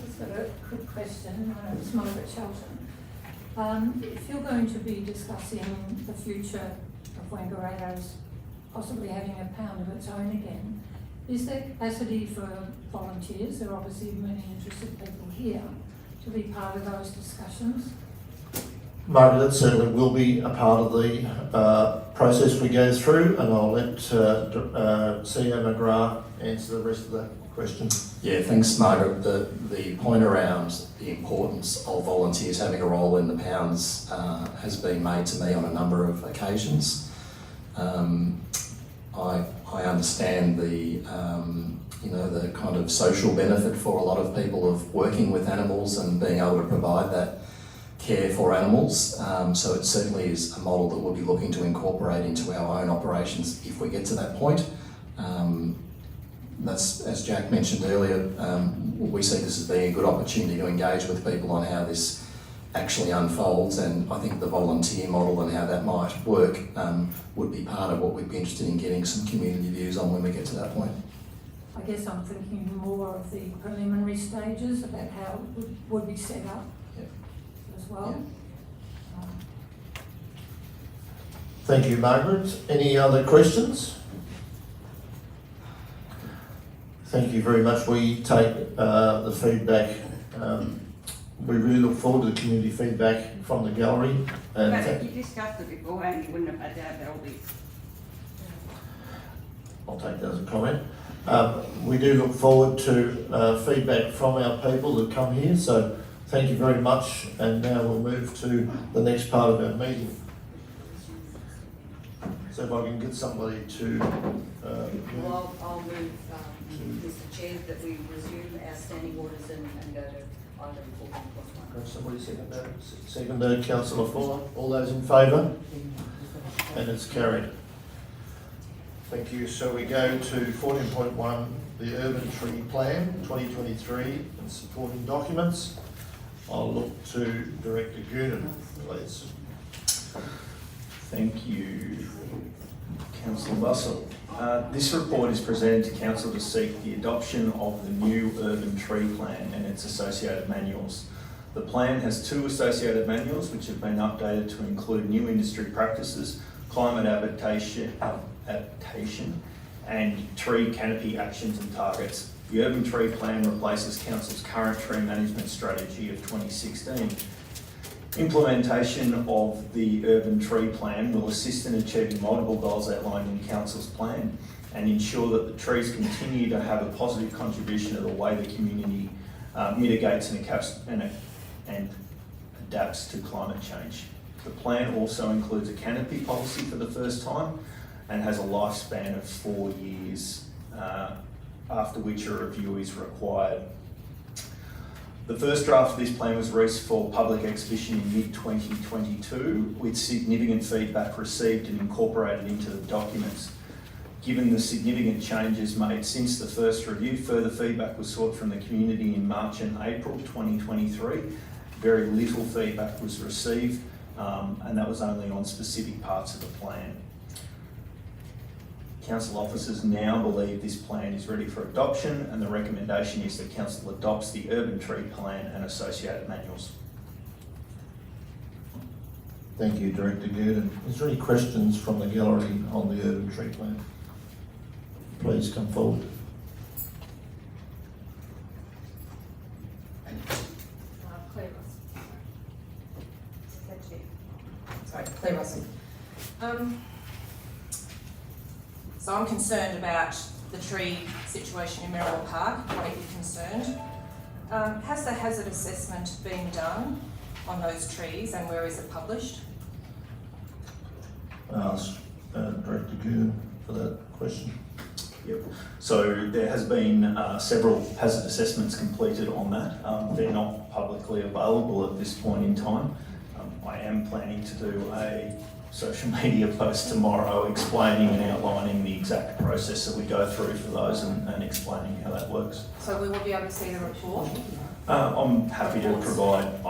Speaker 16: Just got a quick question. My name is Margaret Shelton. If you're going to be discussing the future of Wangaratta's possibly having a pound of its own again, is there capacity for volunteers? There are obviously many interested people here to be part of those discussions.
Speaker 1: Margaret, that certainly will be a part of the process we go through, and I'll let CEO McGrath answer the rest of that question.
Speaker 9: Yeah, thanks, Margaret. The point around the importance of volunteers having a role in the pounds has been made to me on a number of occasions. I understand the the kind of social benefit for a lot of people of working with animals and being able to provide that care for animals. So it certainly is a model that we'll be looking to incorporate into our own operations if we get to that point. That's, as Jack mentioned earlier, we see this as being a good opportunity to engage with people on how this actually unfolds, and I think the volunteer model and how that might work would be part of what we'd be interested in getting some community views on when we get to that point.
Speaker 16: I guess I'm thinking more of the preliminary stages about how it would be set up as well.
Speaker 1: Thank you, Margaret. Any other questions? Thank you very much. We take the feedback. We really look forward to the community feedback from the gallery.
Speaker 6: But if you discussed it beforehand, you wouldn't have had to have all this.
Speaker 1: I'll take that as a comment. We do look forward to feedback from our people that come here, so thank you very much. And now we'll move to the next part of our meeting. So if I can get somebody to...
Speaker 3: Well, I'll move, Mr Chair, that we resume our standing orders and go to item 14+1.
Speaker 1: Somebody second that. Seconded, Councillor Fuller. All those in favour? And it's carried. Thank you. So we go to 14.1, the Urban Tree Plan 2023 and supporting documents. I'll look to Director Goonan, please.
Speaker 17: Thank you, Councillor Bussell. This report is presented to Council to seek the adoption of the new Urban Tree Plan and its associated manuals. The plan has 2 associated manuals which have been updated to include new industry practices, climate adaptation and tree canopy actions and targets. The Urban Tree Plan replaces Council's current tree management strategy of 2016. Implementation of the Urban Tree Plan will assist in achieving multiple goals outlined in Council's plan and ensure that the trees continue to have a positive contribution to the way the community mitigates and adapts to climate change. The plan also includes a canopy policy for the first time and has a lifespan of 4 years, after which a review is required. The first draft of this plan was released for public exhibition in mid-2022, with significant feedback received and incorporated into the documents. Given the significant changes made since the first review, further feedback was sought from the community in March and April 2023. Very little feedback was received, and that was only on specific parts of the plan. Council officers now believe this plan is ready for adoption, and the recommendation is that Council adopts the Urban Tree Plan and associated manuals.
Speaker 1: Thank you, Director Goonan. Is there any questions from the gallery on the Urban Tree Plan? Please come forward.
Speaker 11: Claire Russell. Sorry, Claire Russell. So I'm concerned about the tree situation in Merrill Park, greatly concerned. Has the hazard assessment been done on those trees and where is it published?
Speaker 1: Ask Director Goon for that question.
Speaker 17: Yep. So there has been several hazard assessments completed on that. They're not publicly available at this point in time. I am planning to do a social media post tomorrow explaining and outlining the exact process that we go through for those and explaining how that works.
Speaker 11: So we will be able to see the report?
Speaker 17: I'm happy to provide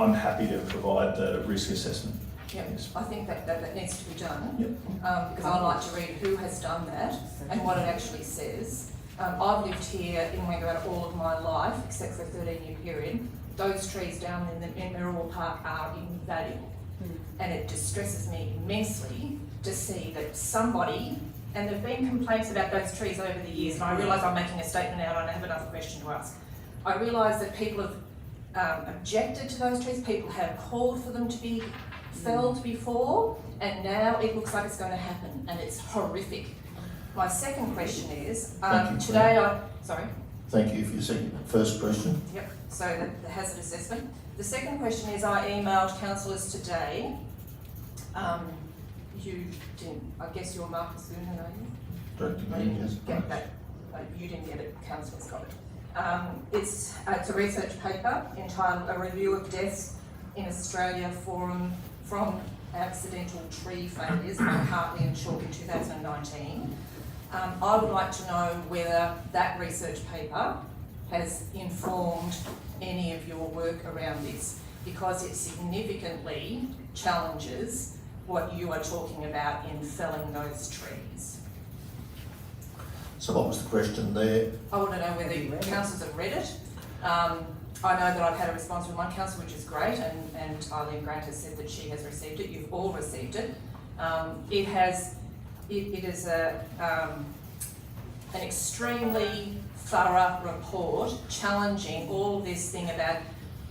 Speaker 17: the risk assessment.
Speaker 11: Yep,
Speaker 17: Yes.
Speaker 11: I think that needs to be done.
Speaker 17: Yep.
Speaker 11: Because I'd like to read who has done that and what it actually says. I've lived here in Wangaratta all of my life, except for a 13-year period. Those trees down in Merrill Park are invaluable. And it distresses me immensely to see that somebody, and there have been complaints about those trees over the years, and I realise I'm making a statement now and I have another question to ask. I realise that people have objected to those trees, people have called for them to be felled before, and now it looks like it's going to happen, and it's horrific. My second question is, sorry?
Speaker 1: Thank you for your first question.
Speaker 11: Yep, so the hazard assessment. The second question is, I emailed councillors today. You didn't, I guess you're Marcus Goonan, are you?
Speaker 1: Director Goon, yes.
Speaker 11: Get that, you didn't get it, councillors got it. It's a research paper entitled A Review of Deaths in Australia from Accidental Tree Failures by Hartley and Chalk in 2019. I would like to know whether that research paper has informed any of your work around this, because it significantly challenges what you are talking about in felling those trees.
Speaker 1: So what was the question there?
Speaker 11: I want to know whether councillors have read it. I know that I've had a response from one council, which is great, and Eileen Grant has said that she has received it. You've all received it. It is an extremely thorough report challenging all this thing about,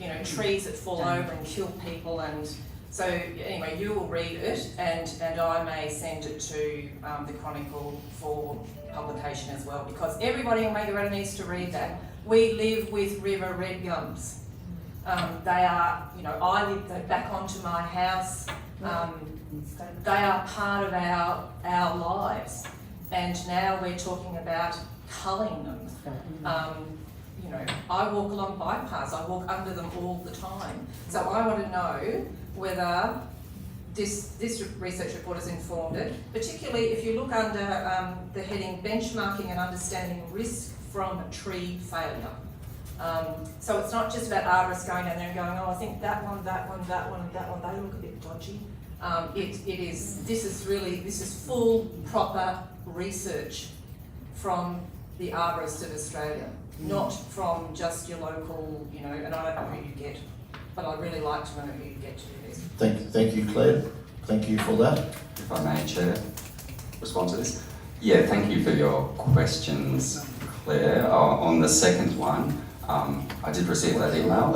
Speaker 11: you know, trees that fall over and kill people, and so anyway, you will read it, and I may send it to the Chronicle for publication as well, because everybody in Wangaratta needs to read that. We live with river red gums. They are, you know, I live back onto my house. They are part of our lives, and now we're talking about culling them. You know, I walk along bike paths, I walk under them all the time. So I want to know whether this research report has informed it, particularly if you look under the heading Benchmarking and Understanding Risk from Tree Failure. So it's not just about arborists going down there and going, oh, I think that one, they look a bit dodgy. This is full, proper research from the arborists of Australia, not from just your local, you know, and I don't know who you get, but I'd really like to know who you get to do this.
Speaker 1: Thank you, Claire. Thank you for that.
Speaker 13: If I may, Chair, respond to this. Yeah, thank you for your questions, Claire. On the second one, I did receive that email.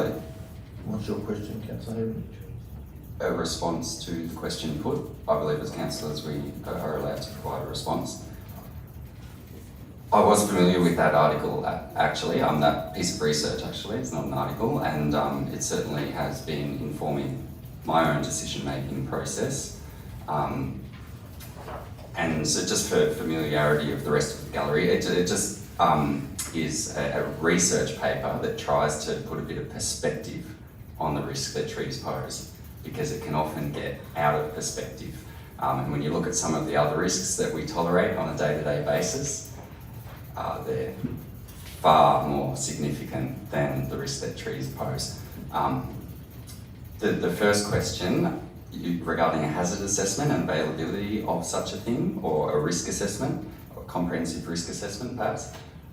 Speaker 1: What's your question, Councillor Heritage?
Speaker 13: A response to the question put. I believe as councillors we are allowed to provide a response. I was familiar with that article actually, that piece of research actually, it's not an article, and it certainly has been informing my own decision-making process. And so just for familiarity of the rest of the gallery, it just is a research paper that tries to put a bit of perspective on the risk that trees pose, because it can often get out of perspective. And when you look at some of the other risks that we tolerate on a day-to-day basis, they're far more significant than the risk that trees pose. The first question regarding a hazard assessment and availability of such a thing, or a risk assessment, or a comprehensive risk assessment perhaps,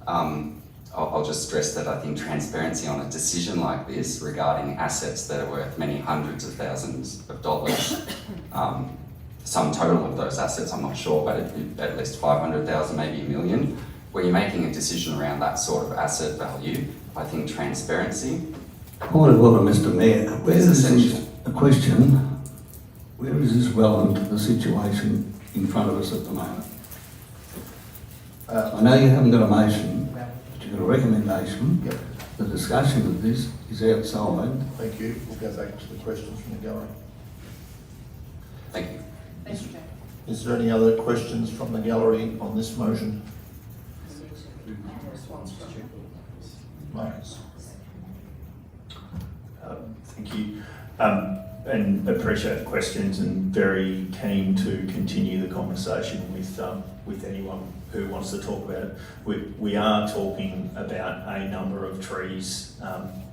Speaker 13: I'll just stress that I think transparency on a decision like this regarding assets that are worth many hundreds of thousands of dollars, some total of those assets, I'm not sure, but at least 500,000, maybe $1 million. When you're making a decision around that sort of asset value, I think transparency.
Speaker 2: Point of order, Mr. Mayor. Where
Speaker 13: is
Speaker 2: is
Speaker 13: essential.
Speaker 2: this, a question, where is this relevant to the situation in front of us at the moment? I know you haven't got a motion, but you've got a recommendation.
Speaker 1: Yep.
Speaker 2: The discussion of this is outside.
Speaker 1: Thank you. We'll go back to the questions from the gallery.
Speaker 13: Thank you.
Speaker 11: Thank you, Chair.
Speaker 1: Is there any other questions from the gallery on this motion? Marcus?
Speaker 17: Thank you. And appreciate the questions and very keen to continue the conversation with anyone who wants to talk about it. We are talking about a number of trees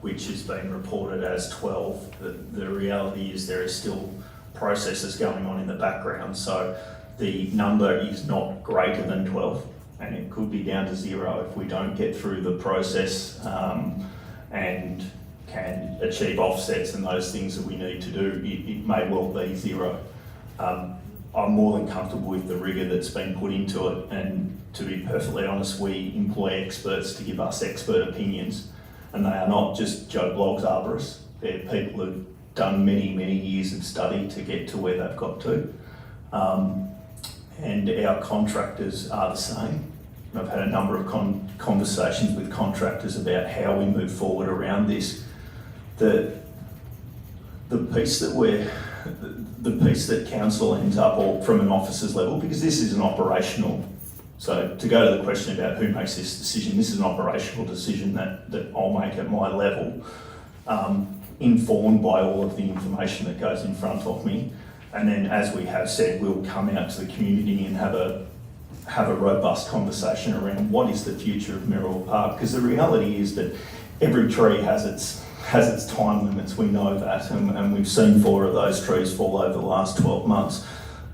Speaker 17: which has been reported as 12. The reality is there is still processes going on in the background, so the number is not greater than 12, and it could be down to 0 if we don't get through the process and can achieve offsets and those things that we need to do. It may well be 0. I'm more than comfortable with the rigour that's been put into it, and to be perfectly honest, we employ experts to give us expert opinions, and they are not just Joe Bloggs arborists. They're people who've done many, many years of study to get to where they've got to. And our contractors are the same. I've had a number of conversations with contractors about how we move forward around this. The piece that council ends up, or from an officer's level, because this is an operational, so to go to the question about who makes this decision, this is an operational decision that I'll make at my level, informed by all of the information that goes in front of me. And then, as we have said, we'll come out to the community and have a robust conversation around what is the future of Merrill Park, because the reality is that every tree has its time limits. We know that, and we've seen 4 of those trees fall over the last 12 months.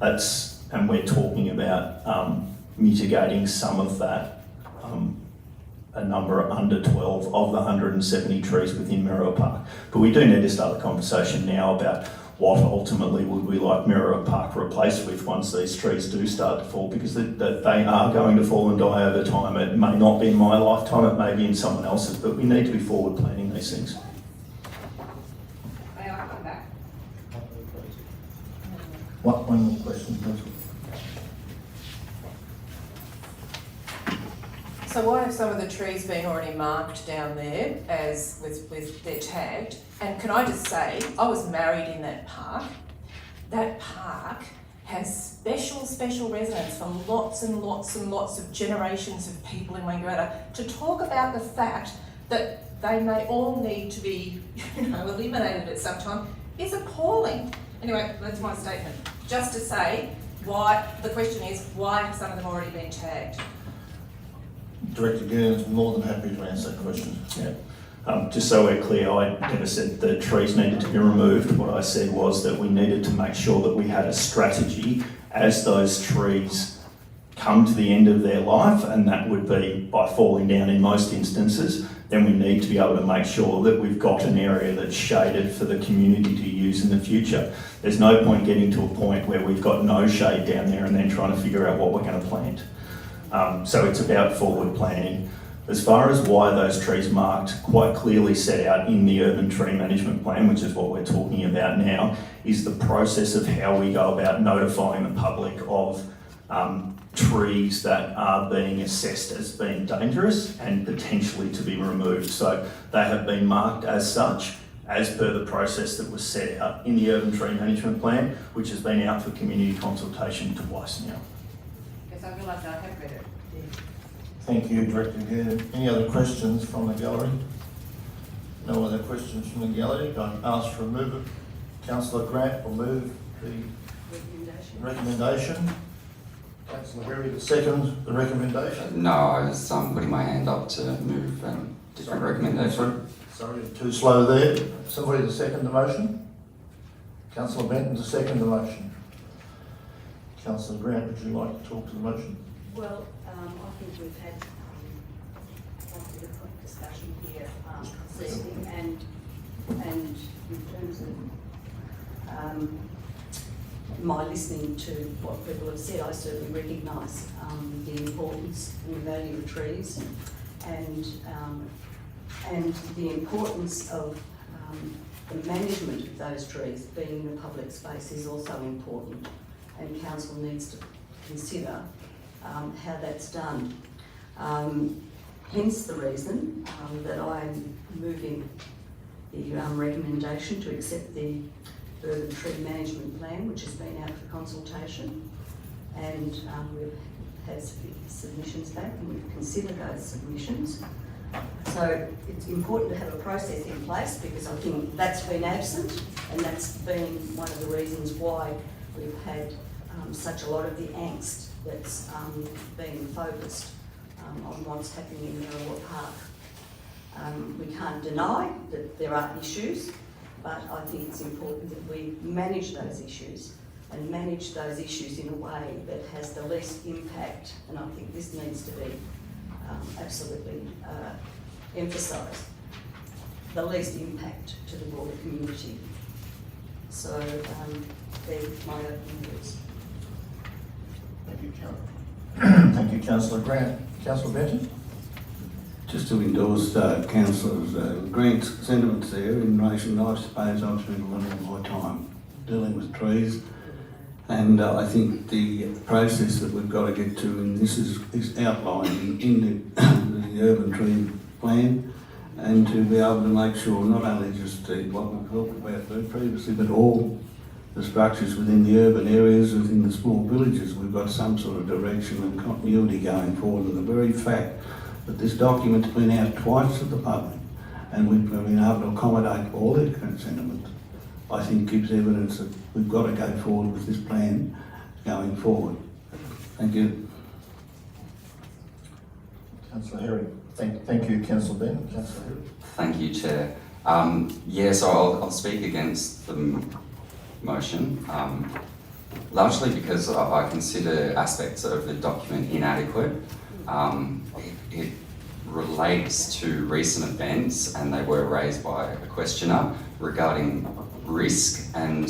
Speaker 17: And we're talking about mitigating some of that, a number under 12 of the 170 trees within Merrill Park. But we do need to start a conversation now about what ultimately would we like Merrill Park replaced with once these trees do start to fall, because they are going to fall and die over time. It may not be in my lifetime, it may be in someone else's, but we need to be forward planning these things.
Speaker 11: May I come back?
Speaker 1: One more question, please.
Speaker 11: So why have some of the trees been already marked down there as with they're tagged? And can I just say, I was married in that park. That park has special residence for lots and lots and lots of generations of people in Wangaratta. To talk about the fact that they may all need to be, eliminated at some time is appalling. Anyway, that's my statement. Just to say why, the question is, why have some of them already been tagged?
Speaker 1: Director Goonan is more than happy to answer that question.
Speaker 17: Yeah. Just so we're clear, I never said the trees needed to be removed. What I said was that we needed to make sure that we had a strategy as those trees come to the end of their life, and that would be by falling down in most instances. Then we need to be able to make sure that we've got an area that's shaded for the community to use in the future. There's no point getting to a point where we've got no shade down there and then trying to figure out what we're going to plant. So it's about forward planning. As far as why those trees marked, quite clearly set out in the Urban Tree Management Plan, which is what we're talking about now, is the process of how we go about notifying the public of trees that are being assessed as being dangerous and potentially to be removed. So they have been marked as such, as per the process that was set out in the Urban Tree Management Plan, which has been out for community consultation twice now.
Speaker 11: Yes, I realise I have read it.
Speaker 1: Thank you, Director Goonan. Any other questions from the gallery? No other questions from the gallery. I ask for a mover. Councillor Grant will move the recommendation. Councillor Berry to second the recommendation.
Speaker 13: No, I was putting my hand up to move different recommendation.
Speaker 1: Sorry, too slow there. Somebody to second the motion? Councillor Benton to second the motion. Councillor Grant, would you like to talk to the motion?
Speaker 3: Well, I think we've had a bit of discussion here this evening, and in terms of my listening to what people have said, I certainly recognise the importance and the value of trees, and the importance of the management of those trees being in a public space is also important, and council needs to consider how that's done. Hence the reason that I'm moving the recommendation to accept the urban tree management plan, which has been out for consultation, and we've had submissions back and we've considered those submissions. So it's important to have a process in place because I think that's been absent, and that's been one of the reasons why we've had such a lot of the angst that's been focused on what's happening in Merriwa Park. We can't deny that there are issues, but I think it's important that we manage those issues and manage those issues in a way that has the least impact, and I think this needs to be absolutely emphasised, the least impact to the broader community. So they're my opening words.
Speaker 1: Thank you, Councillor. Thank you, Councillor Grant. Councillor Benton?
Speaker 2: Just to endorse Councillor Grant's sentiments there in relation, I suppose I've spent a lot of my time dealing with trees, and I think the process that we've got to get to, and this is outlined in the urban tree plan, and to be able to make sure not only just what we've talked about previously, but all the structures within the urban areas, within the small villages, we've got some sort of direction and continuity going forward. And the very fact that this document's been out twice to the public and we've been able to accommodate all their sentiments, I think gives evidence that we've got to go forward with this plan going forward. Thank you.
Speaker 1: Councillor Herring. Thank you, Councillor Ben. Councillor Herring.
Speaker 13: Thank you, Chair. So I'll speak against the motion, largely because I consider aspects of the document inadequate. It relates to recent events, and they were raised by a questioner regarding risk, and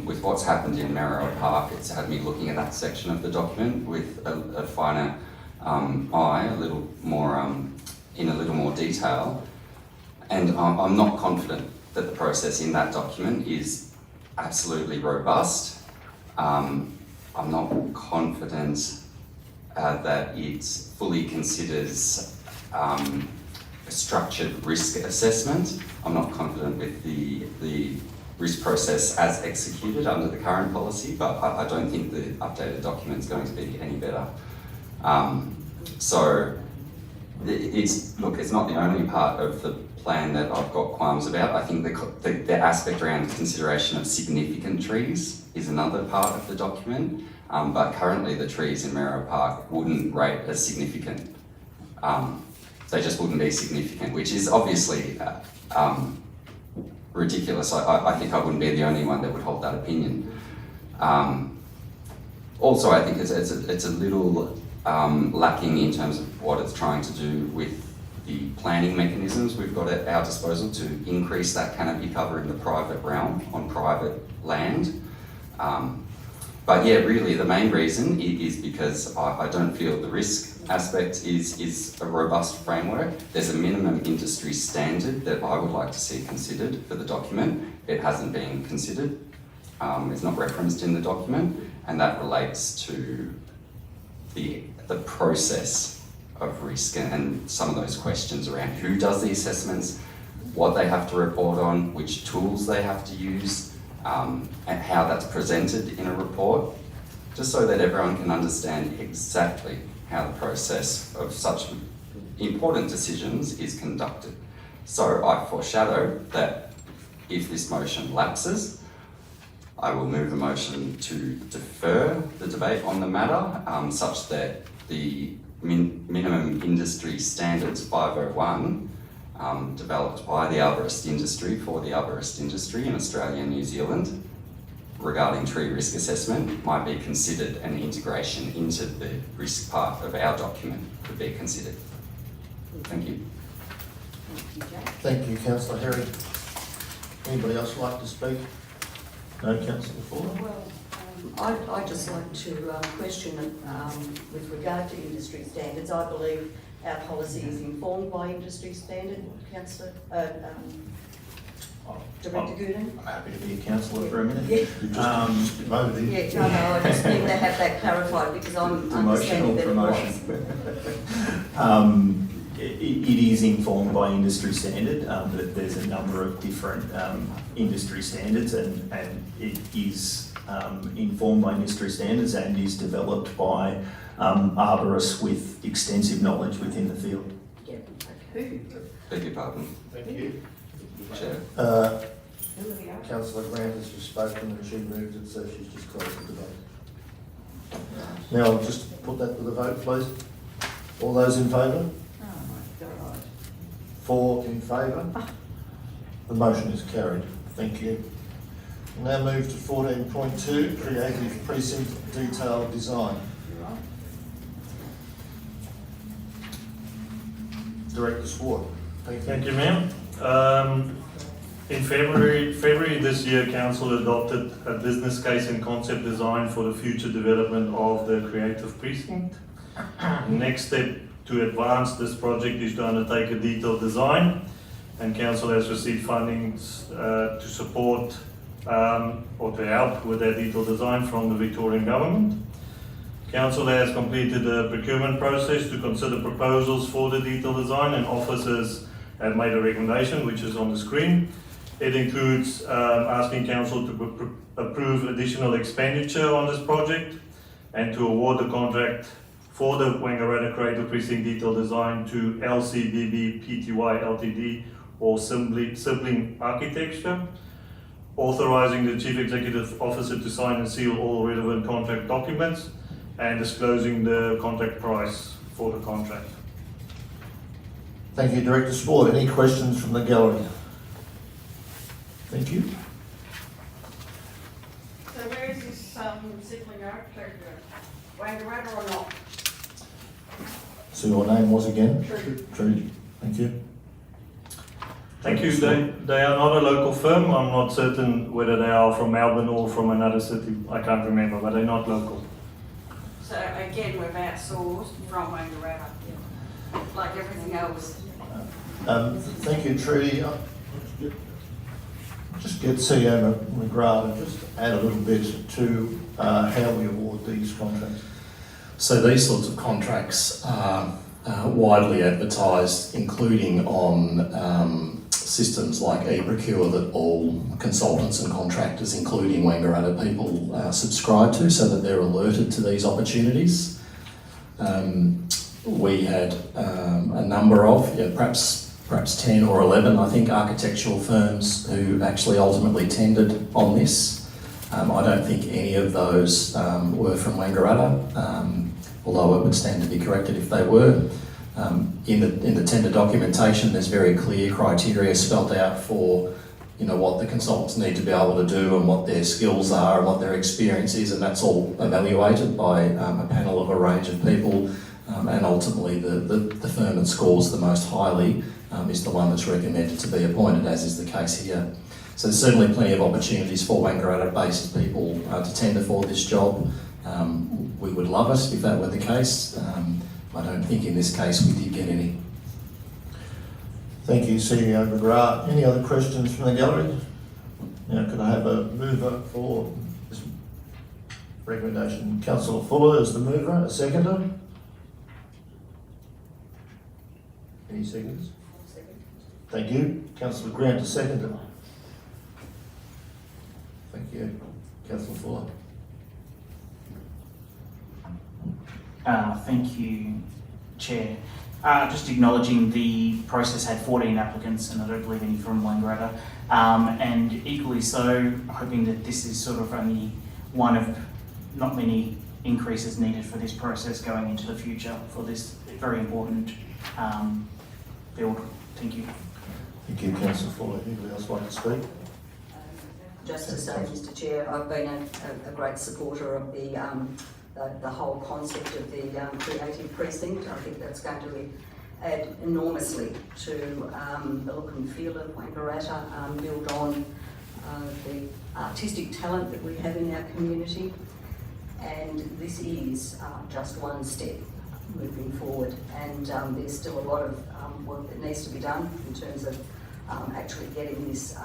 Speaker 13: with what's happened in Merriwa Park, it's had me looking at that section of the document with a finer eye, a little more in a little more detail, and I'm not confident that the process in that document is absolutely robust. I'm not confident that it fully considers a structured risk assessment. I'm not confident with the risk process as executed under the current policy, but I don't think the updated document is going to be any better. It's not the only part of the plan that I've got qualms about. I think the aspect around consideration of significant trees is another part of the document, but currently the trees in Merriwa Park wouldn't rate as significant. They just wouldn't be significant, which is obviously ridiculous. I think I wouldn't be the only one that would hold that opinion. Also, I think it's a little lacking in terms of what it's trying to do with the planning mechanisms we've got at our disposal to increase that canopy cover in the private realm on private land. But yeah, really the main reason is because I don't feel the risk aspect is a robust framework. There's a minimum industry standard that I would like to see considered for the document. It hasn't been considered. It's not referenced in the document, and that relates to the process of risk and some of those questions around who does the assessments, what they have to report on, which tools they have to use, and how that's presented in a report, just so that everyone can understand exactly how the process of such important decisions is conducted. So I foreshadow that if this motion lapses, I will move a motion to defer the debate on the matter, such that the minimum industry standards 501 developed by the arborist industry for the arborist industry in Australia and New Zealand regarding tree risk assessment might be considered, and integration into the risk part of our document could be considered. Thank you.
Speaker 1: Thank you, Councillor Herring. Anybody else like to speak? No, Councillor Fuller?
Speaker 3: Well, I'd just like to question with regard to industry standards. I believe our policy is informed by industry standard, Councillor.
Speaker 11: Director Gooden?
Speaker 17: I'm happy to be a councillor for a minute.
Speaker 11: Yeah.
Speaker 1: You just voted in.
Speaker 11: Yeah, no, I just need to have that clarified because I'm understanding that it was.
Speaker 17: It is informed by industry standard, but there's a number of different industry standards and it is informed by industry standards and is developed by arborists with extensive knowledge within the field.
Speaker 11: Yeah, okay.
Speaker 13: Beg your pardon,
Speaker 1: Thank you.
Speaker 13: Chair.
Speaker 1: Councillor Grant has just spoken and she moved it, so she's just closed the debate. Now I'll just put that to the vote, please. All those in favour?
Speaker 10: Oh my God.
Speaker 1: 4 in favour. The motion is carried. Thank you. We'll now move to 14.2, creative precinct detail design. Director Swart.
Speaker 5: Thank you, Mayor. In February this year, Council adopted a business case and concept design for the future development of the creative precinct. Next step to advance this project is to undertake a detailed design, and Council has received funding to support or to help with that detailed design from the Victorian Government. Council has completed the procurement process to consider proposals for the detailed design, and officers have made a recommendation, which is on the screen. It includes asking Council to approve additional expenditure on this project and to award the contract for the Wangaratta Creative Precinct Detailed Design to LCBB Pty Ltd or Sibling Architecture, authorising the Chief Executive Officer to sign and seal all relevant contract documents, and disclosing the contract price for the contract.
Speaker 1: Thank you, Director Swart. Any questions from the gallery? Thank you.
Speaker 6: So where is this sibling architecture? Wangaratta or not?
Speaker 1: So your name was again?
Speaker 6: Trudy.
Speaker 1: Trudy. Thank you.
Speaker 5: Thank you. They are not a local firm. I'm not certain whether they are from Melbourne or from another city. I can't remember, but they're not local.
Speaker 6: So again, we've outsourced from Wangaratta, like everything else.
Speaker 1: Thank you, Trudy. Just get CEO McGrath to just add a little bit to how we award these contracts.
Speaker 9: So these sorts of contracts are widely advertised, including on systems like eProcure that all consultants and contractors, including Wangaratta people, subscribe to, so that they're alerted to these opportunities. We had a number of, perhaps 10 or 11, I think, architectural firms who actually ultimately tendered on this. I don't think any of those were from Wangaratta, although I would stand to be corrected if they were. In the tender documentation, there's very clear criteria spelled out for what the consultants need to be able to do and what their skills are and what their experience is, and that's all evaluated by a panel of a range of people, and ultimately the firm that scores the most highly is the one that's recommended to be appointed, as is the case here. So there's certainly plenty of opportunities for Wangaratta-based people to tender for this job. We would love it if that were the case. I don't think in this case we did get any.
Speaker 1: Thank you, CEO McGrath. Any other questions from the gallery? Now, could I have a mover for this recommendation? Councillor Fuller is the mover, a seconder? Any seconds? Thank you. Councillor Grant, a seconder. Thank you. Councillor Fuller.
Speaker 18: Thank you, Chair. Just acknowledging the process had 14 applicants, and I don't believe any from Wangaratta, and equally so, hoping that this is sort of only one of not many increases needed for this process going into the future for this very important build. Thank you.
Speaker 1: Thank you, Councillor Fuller. Anybody else like to speak?
Speaker 11: Just to say, Mr Chair, I've been a great supporter of the whole concept of the creative precinct. I think that's going to add enormously to the look and feel of Wangaratta, build on the artistic talent that we have in our community. And this is just one step moving forward, and there's still a lot of work that needs to be done in terms of
Speaker 3: actually getting this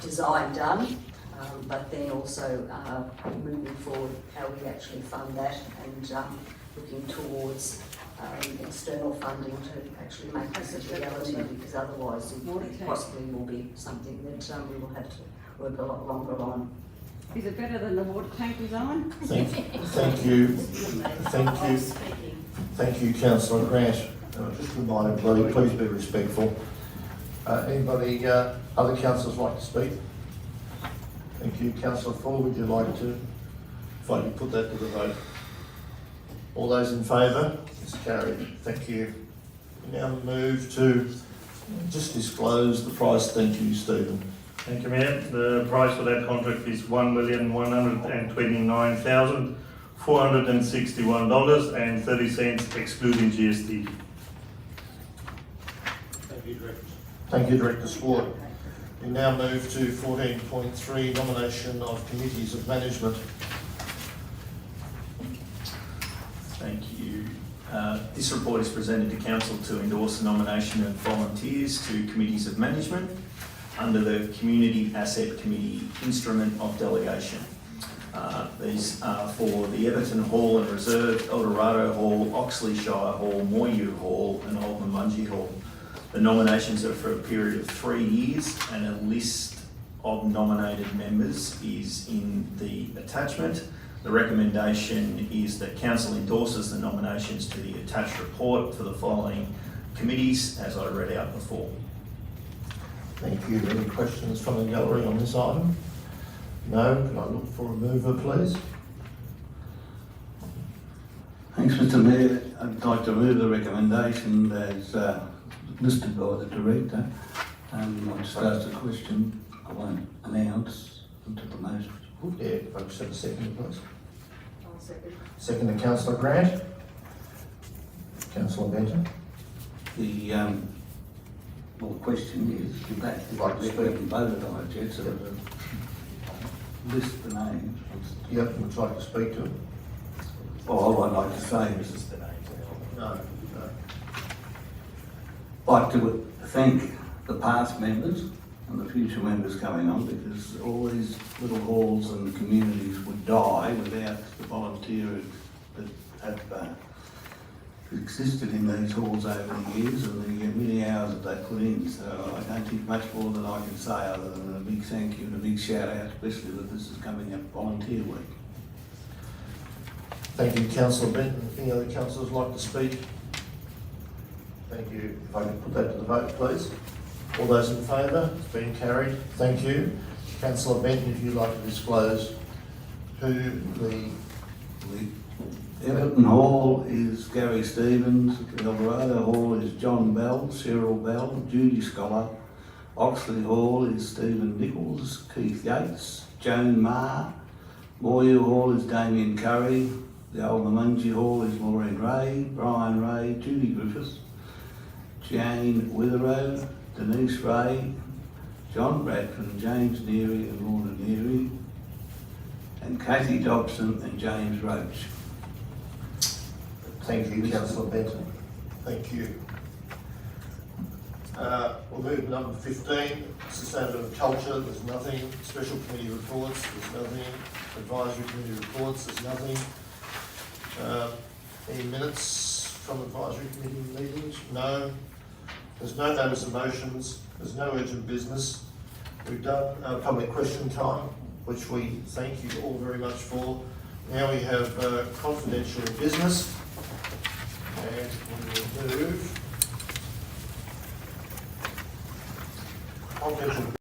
Speaker 3: design done, but then also moving forward how we actually fund that and looking towards external funding to actually make this a reality, because otherwise it possibly will be something that we will have to work a lot longer on.
Speaker 6: Is it better than the water tank design?
Speaker 1: Thank you, Councillor Grant. Just remind everybody, please be respectful. Anybody, other councillors like to speak? Thank you. Councillor Fuller, would you like to, if I could put that to the vote? All those in favour? It's carried. Thank you. We now move to just disclose the price. Thank you, Stephen.
Speaker 5: Thank you, Mayor. The price for that contract is $1,129,461.30 excluding GST.
Speaker 1: Thank you, Director Swart. We now move to 14.3, nomination of committees of management.
Speaker 17: Thank you. This report is presented to Council to endorse the nomination of volunteers to committees of management under the Community Asset Committee Instrument of Delegation. These are for the Everton Hall and Reserve, Eldorado Hall, Oxley Shire Hall, Moyu Hall and Old Mamungi Hall. The nominations are for a period of 3 years, and a list of nominated members is in the attachment. The recommendation is that Council endorses the nominations to the attached report for the following committees, as I read out before.
Speaker 1: Thank you. Any questions from the gallery on this item? No? Can I look for a mover, please?
Speaker 2: Thanks, Mr Mayor. I'd like to move the recommendation as listed by the Director. I'll just ask a question. I won't announce until the motion.
Speaker 1: Yeah, if I just have a second, please.
Speaker 3: I'll second.
Speaker 1: Second to Councillor Grant. Councillor Benton.
Speaker 2: Well, the question is, we haven't voted on it yet, so list the names.
Speaker 1: Yep, would you like to speak to it?
Speaker 2: All I'd like to say is,
Speaker 1: No.
Speaker 2: I'd like to thank the past members and the future members coming on, because all these little halls and communities would die without the volunteers that have existed in these halls over the years and the many hours that they put in. So I don't think much more than I can say other than a big thank you and a big shout out, especially that this is coming up Volunteer Week.
Speaker 1: Thank you, Councillor Benton. Any other councillors like to speak? Thank you. If I could put that to the vote, please. All those in favour? It's been carried. Thank you. Councillor Benton, if you'd like to disclose who the
Speaker 2: Everton Hall is Gary Stevens, Eldorado Hall is John Bell, Cyril Bell, Judy Scholar, Oxley Hall is Stephen Nichols, Keith Yates, Joan Marr, Moyu Hall is Damien Curry, the Old Mamungi Hall is Maureen Ray, Brian Ray, Judy Griffiths, Jane Witherow, Denise Ray, John Bradford, James Neary and Lorna Neary, and Kathy Dobson and James Roach.
Speaker 1: Thank you, Councillor Benton. Thank you. We'll move to number 15, Sustainable Culture, there's nothing. Special Committee Reports, there's nothing. Advisory Committee Reports, there's nothing. Any minutes from Advisory Committee meetings? No. There's no notice of motions, there's no urgent business. We've done public question time, which we thank you all very much for. Now we have confidential business. And we will move confidential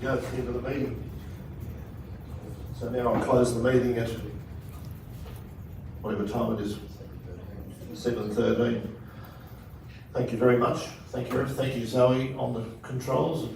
Speaker 1: go to the end of the meeting. So now I'll close the meeting at whatever time it is, 7:13. Thank you very much. Thank you, Zoe, on the controls.